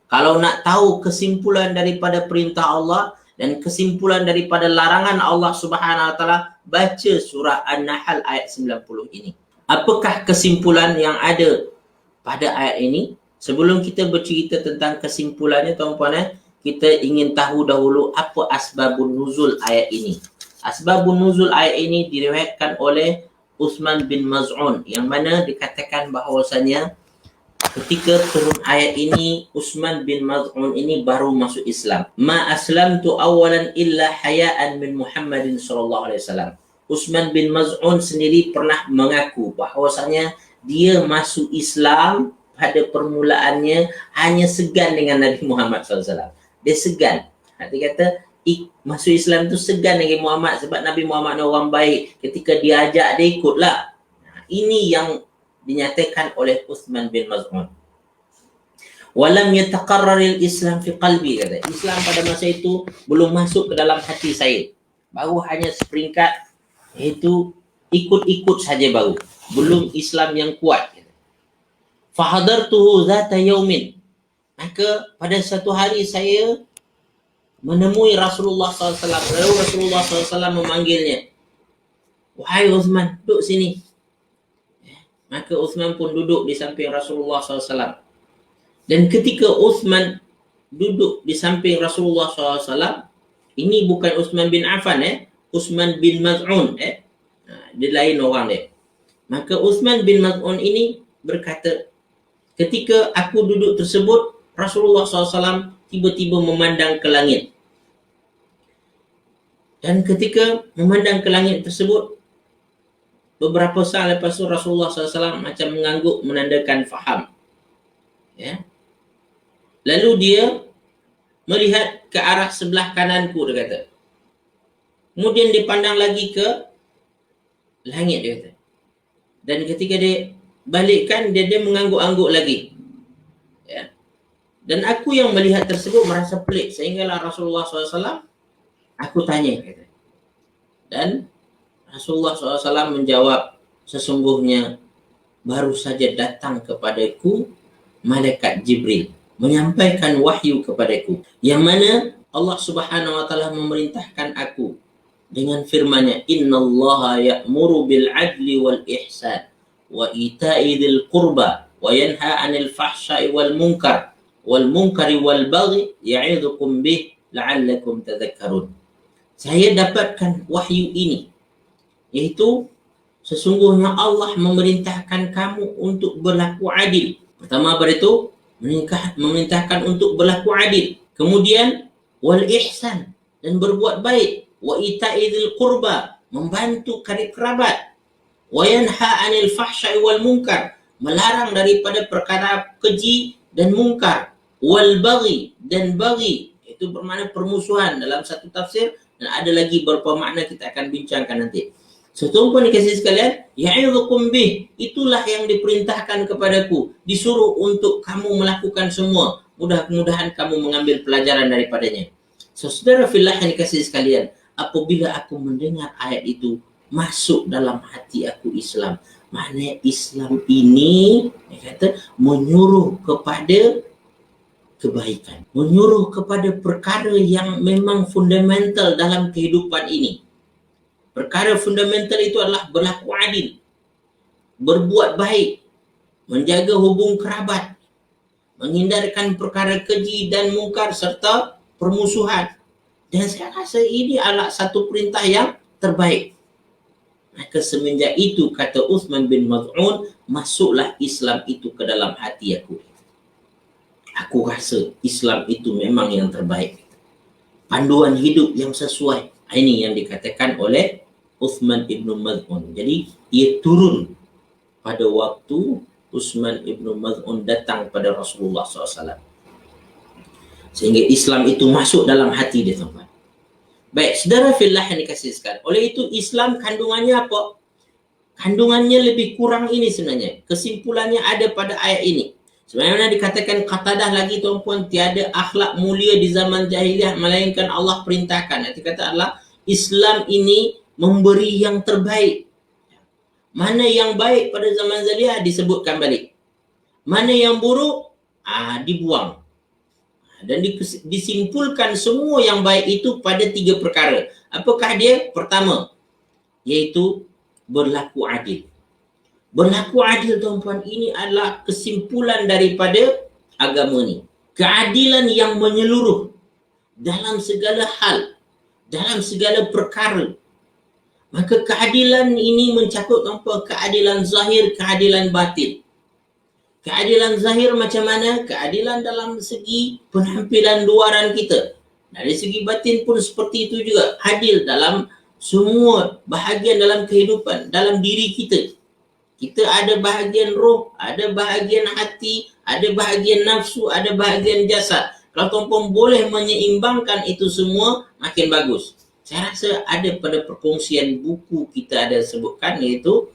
Kalau nak tahu kesimpulan daripada perintah Allah dan kesimpulan daripada larangan Allah Subhanahu wa taala, baca surah An-Nahl ayat 90 ini. Apakah kesimpulan yang ada pada ayat ini? Sebelum kita bercerita tentang kesimpulannya, tuan-puan, kita ingin tahu dahulu apa asbabun nuzul ayat ini. Asbabun nuzul ayat ini diriwayatkan oleh Uthman bin Maz'un, yang mana dikatakan bahawasanya ketika turun ayat ini, Uthman bin Maz'un ini baru masuk Islam. Ma aslamtu awalan illa hayaan min Muhammadin sallallahu alaihi wasallam. Uthman bin Maz'un sendiri pernah mengaku bahawasanya dia masuk Islam pada permulaannya hanya segan dengan Nabi Muhammad sallallahu alaihi wasallam. Dia segan. Dia kata masuk Islam tu segan dengan Muhammad sebab Nabi Muhammad ni orang baik. Ketika dia ajak, dia ikutlah. Ini yang dinyatakan oleh Uthman bin Maz'un. Walam yataqarraril Islam fi qalbi, kata. Islam pada masa itu belum masuk ke dalam hati saya. Baru hanya seperingkat, iaitu ikut-ikut saja baru. Belum Islam yang kuat. Fahadartuhu zata yaumin. Maka pada satu hari saya menemui Rasulullah SAW. Lalu Rasulullah SAW memanggilnya. Wahai Uthman, duduk sini. Maka Uthman pun duduk di samping Rasulullah SAW. Dan ketika Uthman duduk di samping Rasulullah SAW, ini bukan Uthman bin Affan, Uthman bin Maz'un, dia lain orang dia. Maka Uthman bin Maz'un ini berkata, ketika aku duduk tersebut, Rasulullah SAW tiba-tiba memandang ke langit. Dan ketika memandang ke langit tersebut, beberapa saat lepas itu Rasulullah SAW macam mengangguk menandakan faham. Ya. Lalu dia melihat ke arah sebelah kananku, dia kata. Kemudian dia pandang lagi ke langit, dia kata. Dan ketika dia balikkan, dia mengangguk-angguk lagi. Ya. Dan aku yang melihat tersebut merasa pelik, sehinggalah Rasulullah SAW, aku tanya, kata. Dan Rasulullah SAW menjawab, sesungguhnya baru saja datang kepadaku malaikat Jibril menyampaikan wahyu kepadaku, yang mana Allah Subhanahu wa taala memerintahkan aku dengan firman-Nya, innallaha ya'muru bil adli wal ihsan wa ita'i dzil qurba wa yanha 'anil fahsya'i wal munkari wal baghi ya'idzukum bih la'allakum tadhakkarun. Saya dapatkan wahyu ini, iaitu sesungguhnya Allah memerintahkan kamu untuk berlaku adil. Pertama apa itu? Memerintahkan untuk berlaku adil. Kemudian wal ihsan, dan berbuat baik. Wa ita'idil qurba, membantu karib kerabat. Wa yanha 'anil fahsya'i wal munkar, melarang daripada perkara keji dan mungkar. Wal baghi, dan baghi itu bermakna permusuhan dalam satu tafsir, dan ada lagi beberapa makna kita akan bincangkan nanti. So, tuan-tuan dikasihi sekalian, ya'idzukum bih, itulah yang diperintahkan kepadaku, disuruh untuk kamu melakukan semua. Mudah-mudahan kamu mengambil pelajaran daripadanya. So, saudara fillah yang dikasihi sekalian, apabila aku mendengar ayat itu, masuk dalam hati aku Islam, Maknanya Islam ini, dia kata, menyuruh kepada kebaikan, menyuruh kepada perkara yang memang fundamental dalam kehidupan ini. Perkara fundamental itu adalah berlaku adil, berbuat baik, menjaga hubung kerabat, menghindarkan perkara keji dan mungkar serta permusuhan. Dan saya rasa ini adalah satu perintah yang terbaik. Maka semenjak itu, kata Uthman bin Maz'un, masuklah Islam itu ke dalam hati aku. Aku rasa Islam itu memang yang terbaik. Panduan hidup yang sesuai. Ini yang dikatakan oleh Uthman ibn Maz'un. Jadi ia turun pada waktu Uthman ibn Maz'un datang pada Rasulullah SAW. Sehingga Islam itu masuk dalam hati dia, tuan-tuan. Baik, saudara fillah yang dikasih sekalian. Oleh itu Islam kandungannya apa? Kandungannya lebih kurang ini sebenarnya. Kesimpulannya ada pada ayat ini. Sebagaimana dikatakan Qatadah lagi, tuan-puan, tiada akhlak mulia di zaman jahiliah melainkan Allah perintahkan. Nanti kata adalah Islam ini memberi yang terbaik. Mana yang baik pada zaman jahiliah disebutkan balik. Mana yang buruk dibuang. Dan disimpulkan semua yang baik itu pada 3 perkara. Apakah dia? Pertama, iaitu berlaku adil. Berlaku adil, tuan-puan, ini adalah kesimpulan daripada agama ni. Keadilan yang menyeluruh dalam segala hal, dalam segala perkara. Maka keadilan ini mencakup, tuan-puan, keadilan zahir, keadilan batin. Keadilan zahir macam mana? Keadilan dalam segi penampilan luaran kita. Dari segi batin pun seperti itu juga. Adil dalam semua bahagian dalam kehidupan, dalam diri kita. Kita ada bahagian roh, ada bahagian hati, ada bahagian nafsu, ada bahagian jasad. Kalau tuan-puan boleh menyeimbangkan itu semua, makin bagus. Saya rasa ada pada perkongsian buku kita ada sebutkan, iaitu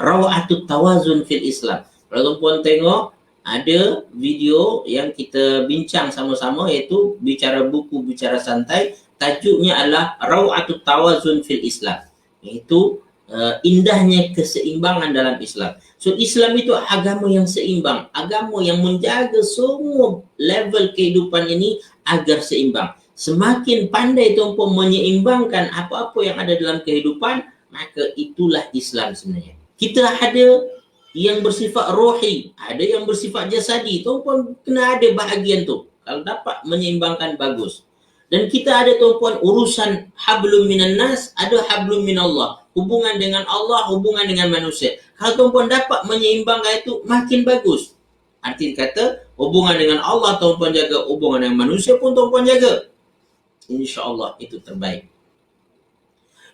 Rawatut Tawazun fil Islam. Kalau tuan-puan tengok, ada video yang kita bincang sama-sama, iaitu bicara buku, bicara santai. Tajuknya adalah Rawatut Tawazun fil Islam. Iaitu indahnya keseimbangan dalam Islam. So Islam itu agama yang seimbang, agama yang menjaga semua level kehidupan ini agar seimbang. Semakin pandai tuan-puan menyeimbangkan apa-apa yang ada dalam kehidupan, maka itulah Islam sebenarnya. Kita ada yang bersifat rohi, ada yang bersifat jasadi. Tuan-puan kena ada bahagian tu. Kalau dapat menyeimbangkan, bagus. Dan kita ada, tuan-puan, urusan hablum minan nas, ada hablum minallah. Hubungan dengan Allah, hubungan dengan manusia. Kalau tuan-puan dapat menyeimbangkan itu, makin bagus. Arti kata, hubungan dengan Allah tuan-puan jaga, hubungan dengan manusia pun tuan-puan jaga. InsyaAllah itu terbaik.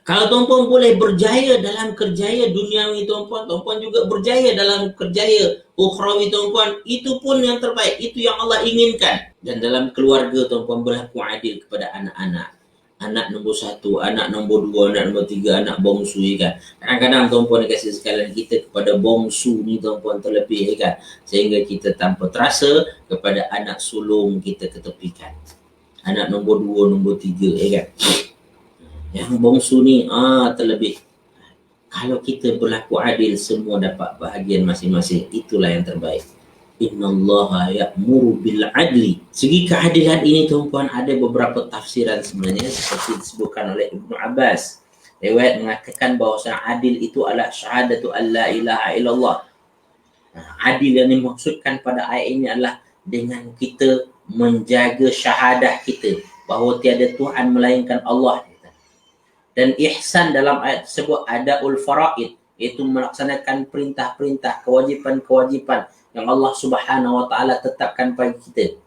Kalau tuan-puan boleh berjaya dalam kerjaya duniawi tuan-puan, tuan-puan juga berjaya dalam kerjaya ukhrawi tuan-puan, itu pun yang terbaik, itu yang Allah inginkan. Dan dalam keluarga tuan-puan berlaku adil kepada anak-anak. Anak nombor 1, anak nombor 2, anak nombor 3, anak bongsu, kan. Kadang-kadang tuan-puan dikasih sekalian kita kepada bongsu ni tuan-puan terlebih, kan. Sehingga kita tanpa terasa kepada anak sulung kita ketepikan. Anak nombor 2, nombor 3, kan. Yang bongsu ni terlebih. Kalau kita berlaku adil, semua dapat bahagian masing-masing. Itulah yang terbaik. Innallaha ya'muru bil adli. Segi keadilan ini tuan-puan ada beberapa tafsiran sebenarnya, seperti disebutkan oleh Ibnu Abbas. Riwayat mengatakan bahawa adil itu adalah syahadatu an la ilaha illallah. Adil yang dimaksudkan pada ayat ini adalah dengan kita menjaga syahadah kita bahawa tiada Tuhan melainkan Allah. Dan ihsan dalam ayat tersebut adaul faraid, iaitu melaksanakan perintah-perintah, kewajipan-kewajipan yang Allah Subhanahu Wa Taala tetapkan bagi kita.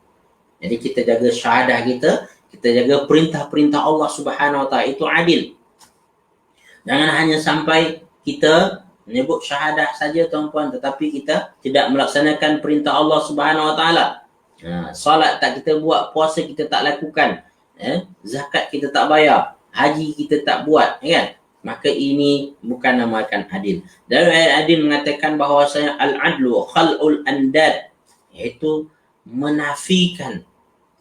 Jadi kita jaga syahadah kita jaga perintah-perintah Allah Subhanahu Wa Taala, itu adil. Jangan hanya sampai kita menyebut syahadah saja tuan-puan, tetapi kita tidak melaksanakan perintah Allah Subhanahu Wa Taala. Solat tak kita buat, puasa kita tak lakukan, zakat kita tak bayar, haji kita tak buat, kan? Maka ini bukan namakan adil. Dan ayat adil mengatakan bahawasanya al-adlu khal'ul andad, iaitu menafikan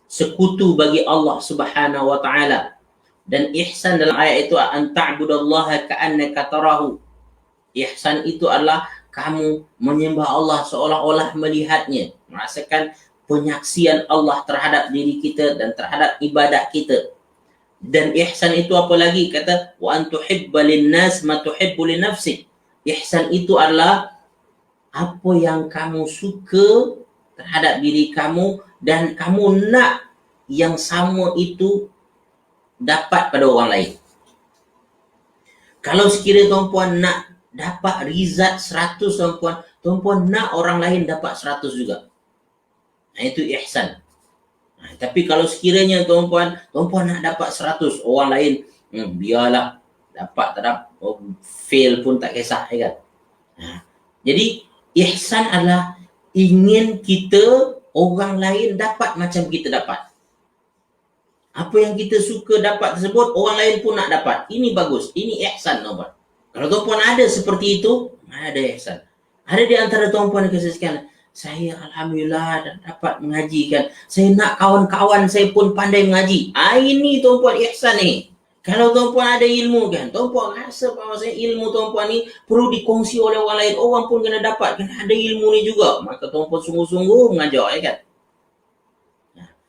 sekutu bagi Allah Subhanahu Wa Taala. Dan ihsan dalam ayat itu an ta'budallaha ka'annaka tarahu, Ihsan itu adalah kamu menyembah Allah seolah-olah melihatnya, merasakan penyaksian Allah terhadap diri kita dan terhadap ibadat kita. Dan ihsan itu apa lagi? Kata wa antuhibba linnas ma tuhibbu li nafsik. Ihsan itu adalah apa yang kamu suka terhadap diri kamu dan kamu nak yang sama itu dapat pada orang lain. Kalau sekiranya tuan-puan nak dapat rizat 100 tuan-puan nak orang lain dapat 100 juga. Nah, itu ihsan. Nah, tapi kalau sekiranya tuan-puan nak dapat 100, orang lain biarlah dapat tak dapat, fail pun tak kisah, ya kan? Nah, jadi ihsan adalah ingin kita orang lain dapat macam kita dapat. Apa yang kita suka dapat tersebut, orang lain pun nak dapat. Ini bagus. Ini ihsan, tuan-puan. Kalau tuan-puan ada seperti itu, ada ihsan. Ada di antara tuan-puan yang sekalian, saya alhamdulillah dapat mengaji kan. Saya nak kawan-kawan saya pun pandai mengaji. Ini tuan-puan ihsan ni. Kalau tuan-puan ada ilmu kan, tuan-puan rasa bahawasanya ilmu tuan-puan ni perlu dikongsi oleh orang lain. Orang pun kena dapat, kena ada ilmu ni juga. Maka tuan-puan sungguh-sungguh mengajar, ya kan?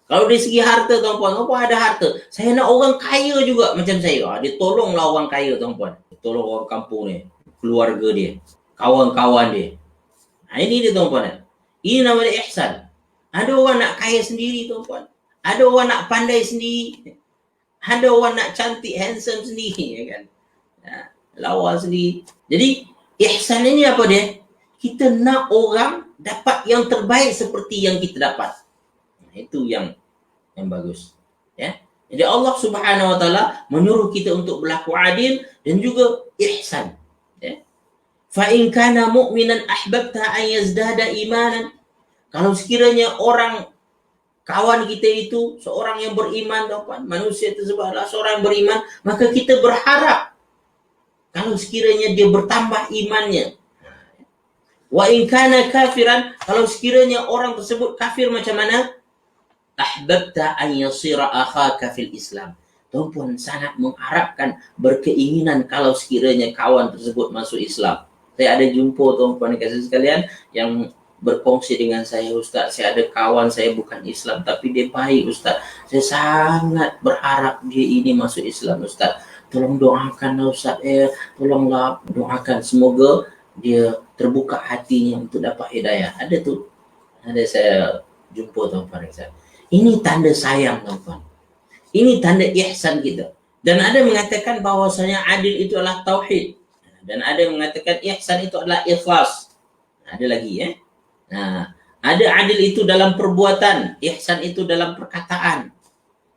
Kalau dari segi harta tuan-puan ada harta. Saya nak orang kaya juga macam saya. Dia tolonglah orang kaya tuan-puan. Dia tolong orang kampung ni, keluarga dia, kawan-kawan dia. Nah, ini dia tuan-puan. Ini namanya ihsan. Ada orang nak kaya sendiri tuan-puan. Ada orang nak pandai sendiri. Ada orang nak cantik, handsome sendiri, ya kan? Lawa sendiri. Jadi ihsan ini apa dia? Kita nak orang dapat yang terbaik seperti yang kita dapat. Itu yang bagus, ya. Jadi Allah Subhanahu wa taala menyuruh kita untuk berlaku adil dan juga ihsan, ya. Fa in kana mu'minan ahbabta an yazdada imanan. Kalau sekiranya orang kawan kita itu seorang yang beriman, manusia tersebut adalah seorang yang beriman, maka kita berharap kalau sekiranya dia bertambah imannya. Wa in kana kafiran, kalau sekiranya orang tersebut kafir macam mana? Ahbabta an yasira akhaka fil Islam. Tuan-puan sangat mengharapkan, berkeinginan kalau sekiranya kawan tersebut masuk Islam. Saya ada jumpa tuan-puan kasih sekalian yang berkongsi dengan saya, Ustaz, saya ada kawan saya bukan Islam tapi dia baik, Ustaz. Saya sangat berharap dia ini masuk Islam, Ustaz. Tolong doakan, Ustaz. Tolonglah doakan semoga dia terbuka hatinya untuk dapat hidayah. Ada tu. Ada saya jumpa tuan-puan kasih. Ini tanda sayang, tuan-puan. Ini tanda ihsan kita. Dan ada yang mengatakan bahawasanya adil itu adalah tauhid. Dan ada yang mengatakan ihsan itu adalah ikhlas. Ada lagi, ya. Nah, ada adil itu dalam perbuatan, ihsan itu dalam perkataan.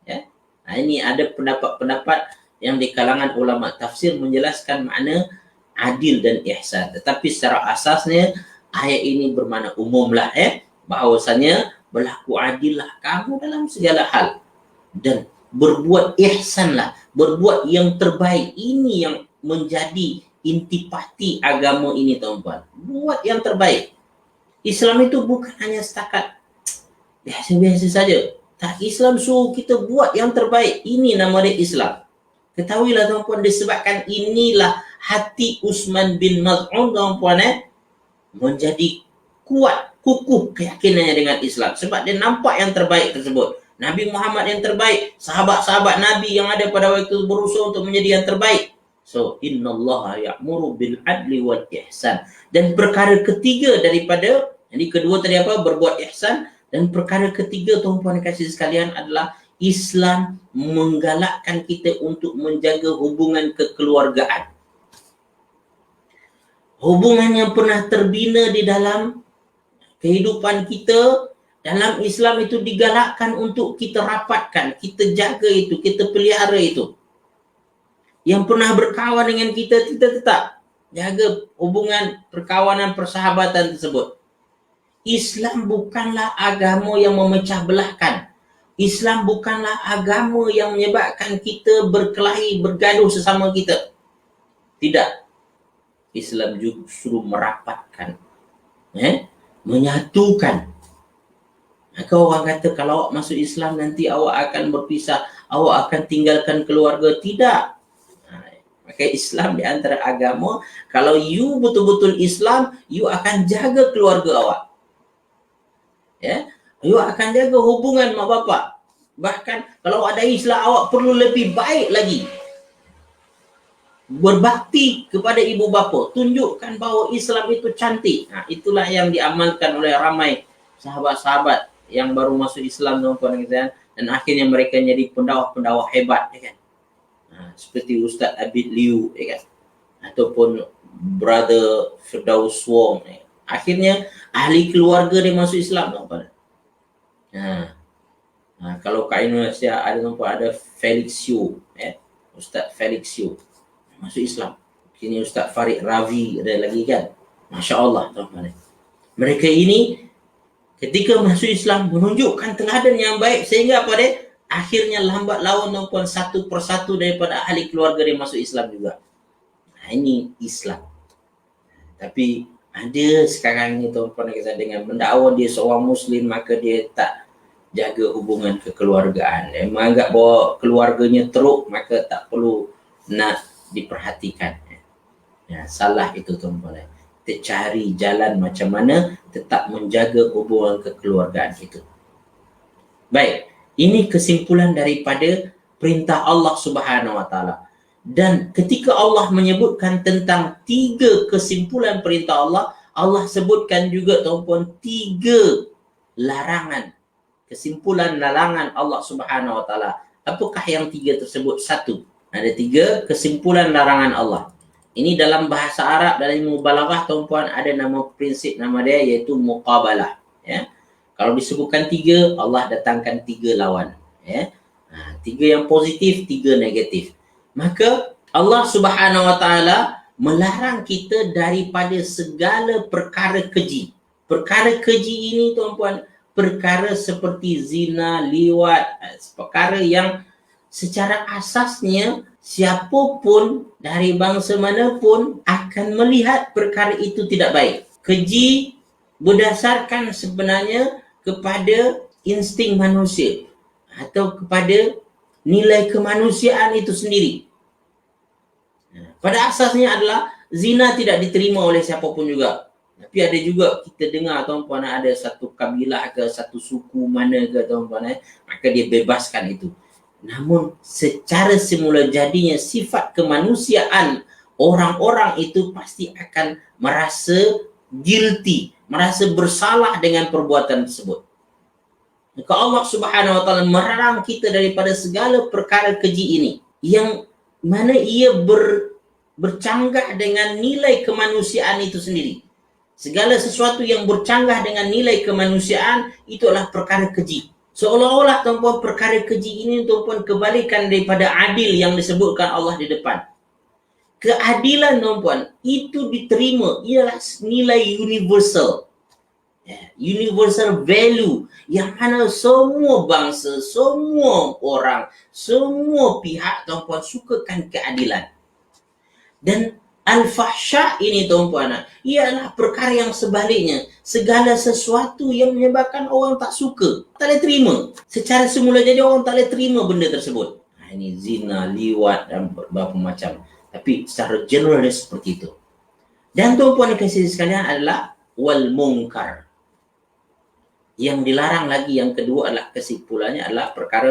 Ya. Nah, ini ada pendapat-pendapat yang di kalangan ulama tafsir menjelaskan makna adil dan ihsan. Tetapi secara asasnya ayat ini bermakna umum lah, ya. Bahawasanya berlaku adillah kamu dalam segala hal dan berbuat ihsanlah, berbuat yang terbaik. Ini yang menjadi intipati agama ini, tuan-puan. Buat yang terbaik. Islam itu bukan hanya setakat biasa-biasa saja. Tak, Islam suruh kita buat yang terbaik. Ini nama dia Islam. Ketahuilah, tuan-puan, disebabkan inilah hati Utsman bin Maz'un, tuan-puan, menjadi kuat, kukuh keyakinannya dengan Islam. Sebab dia nampak yang terbaik tersebut. Nabi Muhammad yang terbaik. Sahabat-sahabat Nabi yang ada pada waktu itu berusaha untuk menjadi yang terbaik. So, innallaha ya'muru bil adli wal ihsan. Dan perkara ketiga daripada, jadi kedua tadi apa? Berbuat ihsan. Dan perkara ketiga, tuan-puan kasih sekalian, adalah Islam menggalakkan kita untuk menjaga hubungan kekeluargaan. Hubungan yang pernah terbina di dalam kehidupan kita, dalam Islam itu digalakkan untuk kita rapatkan, kita jaga itu, kita pelihara itu. Yang pernah berkawan dengan kita tetap jaga hubungan perkawanan, persahabatan tersebut. Islam bukanlah agama yang memecah belahkan. Islam bukanlah agama yang menyebabkan kita berkelahi, bergaduh sesama kita. Tidak. Islam justru merapatkan, menyatukan. Maka orang kata kalau awak masuk Islam nanti awak akan berpisah, awak akan tinggalkan keluarga. Tidak. Maka Islam di antara agama, kalau you betul-betul Islam, you akan jaga keluarga awak. Ya, you akan jaga hubungan mak bapak. Bahkan kalau ada Islam, awak perlu lebih baik lagi. Berbakti kepada ibu bapa, tunjukkan bahawa Islam itu cantik. Nah, itulah yang diamalkan oleh ramai sahabat-sahabat yang baru masuk Islam, tuan-tuan dan puan, dan akhirnya mereka jadi pendakwah-pendakwah hebat, ya kan? Nah, seperti Ustaz Abid Liu, ya kan? Ataupun Brother Firdaus Wong, ya. Akhirnya ahli keluarga dia masuk Islam, tuan-tuan. Nah, kalau kat Indonesia ada, tuan-tuan, ada Felix Yu, ya? Ustaz Felix Yu masuk Islam. Kini Ustaz Farid Ravi ada lagi, kan? Masya Allah, tuan-tuan. Mereka ini ketika masuk Islam menunjukkan teladan yang baik, sehingga apa dia? Akhirnya lambat laun, tuan-tuan, satu persatu daripada ahli keluarga dia masuk Islam juga. Nah, ini Islam. Tapi ada sekarang ni, tuan-tuan, dengan mendakwa dia seorang Muslim, maka dia tak jaga hubungan kekeluargaan. Dia menganggap bahawa keluarganya teruk, maka tak perlu nak diperhatikan. Ya, salah itu, tuan-tuan. Kita cari jalan macam mana tetap menjaga hubungan kekeluargaan itu. Baik, ini kesimpulan daripada perintah Allah Subhanahu Wa Taala. Dan ketika Allah menyebutkan tentang 3 kesimpulan perintah Allah, Allah sebutkan juga, tuan-tuan, 3 larangan. Kesimpulan larangan Allah Subhanahu Wa Taala. Apakah yang 3 tersebut? 1. Ada 3 kesimpulan larangan Allah. Ini dalam bahasa Arab, dalam mubalaghah, tuan-tuan, ada nama prinsip, nama dia iaitu muqabalah. Ya. Kalau disebutkan 3, Allah datangkan 3 lawan. Ya. 3 yang positif, 3 negatif. Maka Allah Subhanahu Wa Taala melarang kita daripada segala perkara keji. Perkara keji ini, tuan-tuan, perkara seperti zina, liwat, perkara yang secara asasnya siapapun dari bangsa manapun akan melihat perkara itu tidak baik. Keji berdasarkan sebenarnya kepada insting manusia atau kepada nilai kemanusiaan itu sendiri. Pada asasnya adalah zina tidak diterima oleh siapapun juga. Tapi ada juga kita dengar, tuan-tuan, ada satu kabilah ke satu suku mana ke, tuan-tuan, maka dia bebaskan itu. Namun secara semula jadinya sifat kemanusiaan orang-orang itu pasti akan merasa guilty, merasa bersalah dengan perbuatan tersebut. Maka Allah Subhanahu Wa Taala melarang kita daripada segala perkara keji ini yang mana ia bercanggah dengan nilai kemanusiaan itu sendiri. Segala sesuatu yang bercanggah dengan nilai kemanusiaan itu adalah perkara keji. Seolah-olah, tuan-tuan, perkara keji ini, tuan-tuan, kebalikan daripada adil yang disebutkan Allah di depan. Keadilan, tuan-tuan, itu diterima, ialah nilai universal. Universal value yang mana semua bangsa, semua orang, semua pihak, tuan-tuan, sukakan keadilan. Dan al-fahsya ini, tuan-tuan, ialah perkara yang sebaliknya. Segala sesuatu yang menyebabkan orang tak suka, tak boleh terima. Secara semula jadi orang tak boleh terima benda tersebut. Ini zina, liwat dan beberapa macam. Tapi secara general seperti itu. Dan, tuan-tuan dan kasih sekalian, adalah wal munkar. Yang dilarang lagi, yang kedua adalah kesimpulannya adalah perkara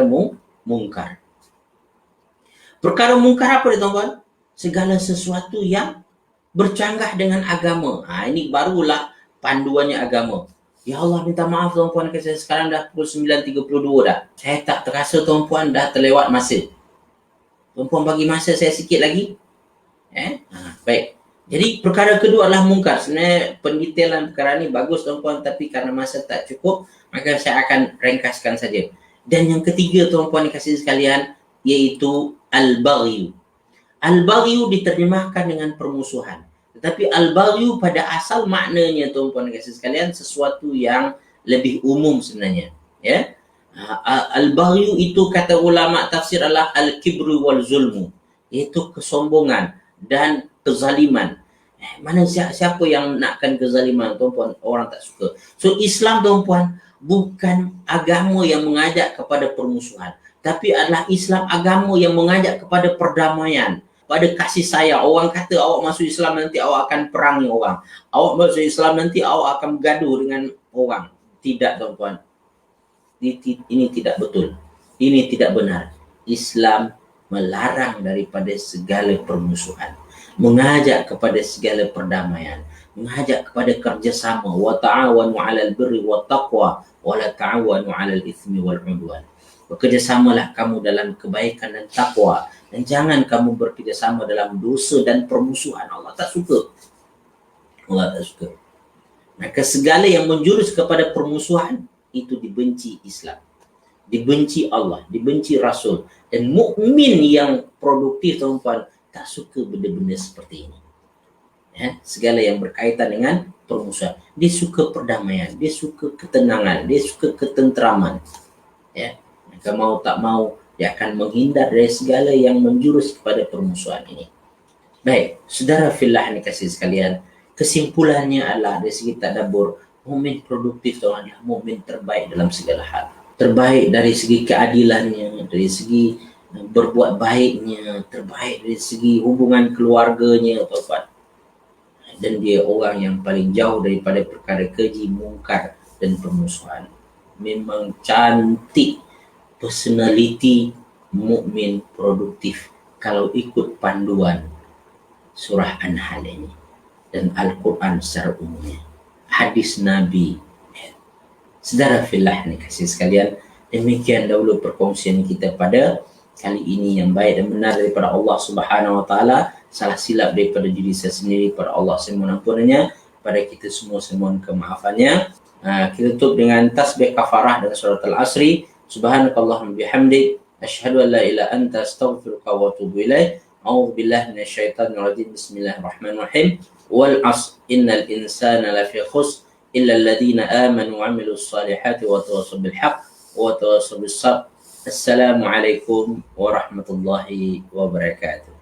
mungkar. Perkara mungkar apa dia, tuan-tuan? Segala sesuatu yang bercanggah dengan agama. Ini barulah panduannya agama. Ya Allah, minta maaf, tuan-puan, saya sekarang dah pukul 9.32 dah. Saya tak terasa, tuan-puan, dah terlewat masa. Tuan-puan bagi masa saya sikit lagi. Baik. Jadi perkara kedua adalah mungkar. Sebenarnya pendetailan perkara ni bagus, tuan-puan, tapi karena masa tak cukup, maka saya akan ringkaskan saja. Dan yang ketiga, tuan-puan dikasih sekalian, iaitu al-baghyu. Al-baghyu diterjemahkan dengan permusuhan. Tetapi al-baghyu pada asal maknanya, tuan-puan dan kasih sekalian, sesuatu yang lebih umum sebenarnya. Ya. Al-baghyu itu kata ulama tafsir adalah al-kibru wal zulmu, iaitu kesombongan dan kezaliman. Mana siapa yang nakkan kezaliman, tuan-puan? Orang tak suka. So Islam, tuan-puan, bukan agama yang mengajak kepada permusuhan, tapi adalah Islam agama yang mengajak kepada perdamaian. pada kasih sayang. Orang kata awak masuk Islam nanti awak akan perangi orang. Awak masuk Islam nanti awak akan bergaduh dengan orang. Tidak, tuan-tuan. Ini tidak betul. Ini tidak benar. Islam melarang daripada segala permusuhan, mengajak kepada segala perdamaian, mengajak kepada kerjasama. Wa ta'awanu 'alal birri wat taqwa wa la ta'awanu 'alal itsmi wal 'udwan. Bekerjasamalah kamu dalam kebaikan dan takwa, dan jangan kamu bekerjasama dalam dosa dan permusuhan. Allah tak suka. Allah tak suka. Maka segala yang menjurus kepada permusuhan itu dibenci Islam, dibenci Allah, dibenci Rasul. Dan mukmin yang produktif, tuan-tuan, tak suka benda-benda seperti ini. Ya, segala yang berkaitan dengan permusuhan. Dia suka perdamaian, dia suka ketenangan, dia suka ketenteraman. Ya, maka mau tak mau dia akan menghindar dari segala yang menjurus kepada permusuhan ini. Baik, saudara fillah ni kasih sekalian, kesimpulannya adalah dari segi tadabbur, mukmin produktif itu adalah mukmin terbaik dalam segala hal. Terbaik dari segi keadilannya, dari segi berbuat baiknya, terbaik dari segi hubungan keluarganya, tuan-tuan. Dan dia orang yang paling jauh daripada perkara keji, mungkar dan permusuhan. Memang cantik personality mukmin produktif kalau ikut panduan surah An-Nahl ini dan Al-Quran secara umumnya, hadis Nabi. Saudara fillah ni kasih sekalian, demikian dahulu perkongsian kita pada kali ini yang baik dan benar daripada Allah Subhanahu Wa Taala. Salah silap daripada diri saya sendiri, pada Allah saya mohon ampunannya, pada kita semua saya mohon kemaafannya. Kita tutup dengan tasbih kafarah dan surat Al-Asri. Subhanakallahumma bihamdik, asyhadu an la ilaha anta astaghfiruka wa atubu ilaik. A'udzu billahi minasyaitonir rajim. Bismillahirrahmanirrahim. Wal 'asr innal insana lafi khusr illa alladhina amanu wa 'amilus solihati wa tawassaw bil haqq wa tawassaw bis sabr. Assalamualaikum warahmatullahi wabarakatuh.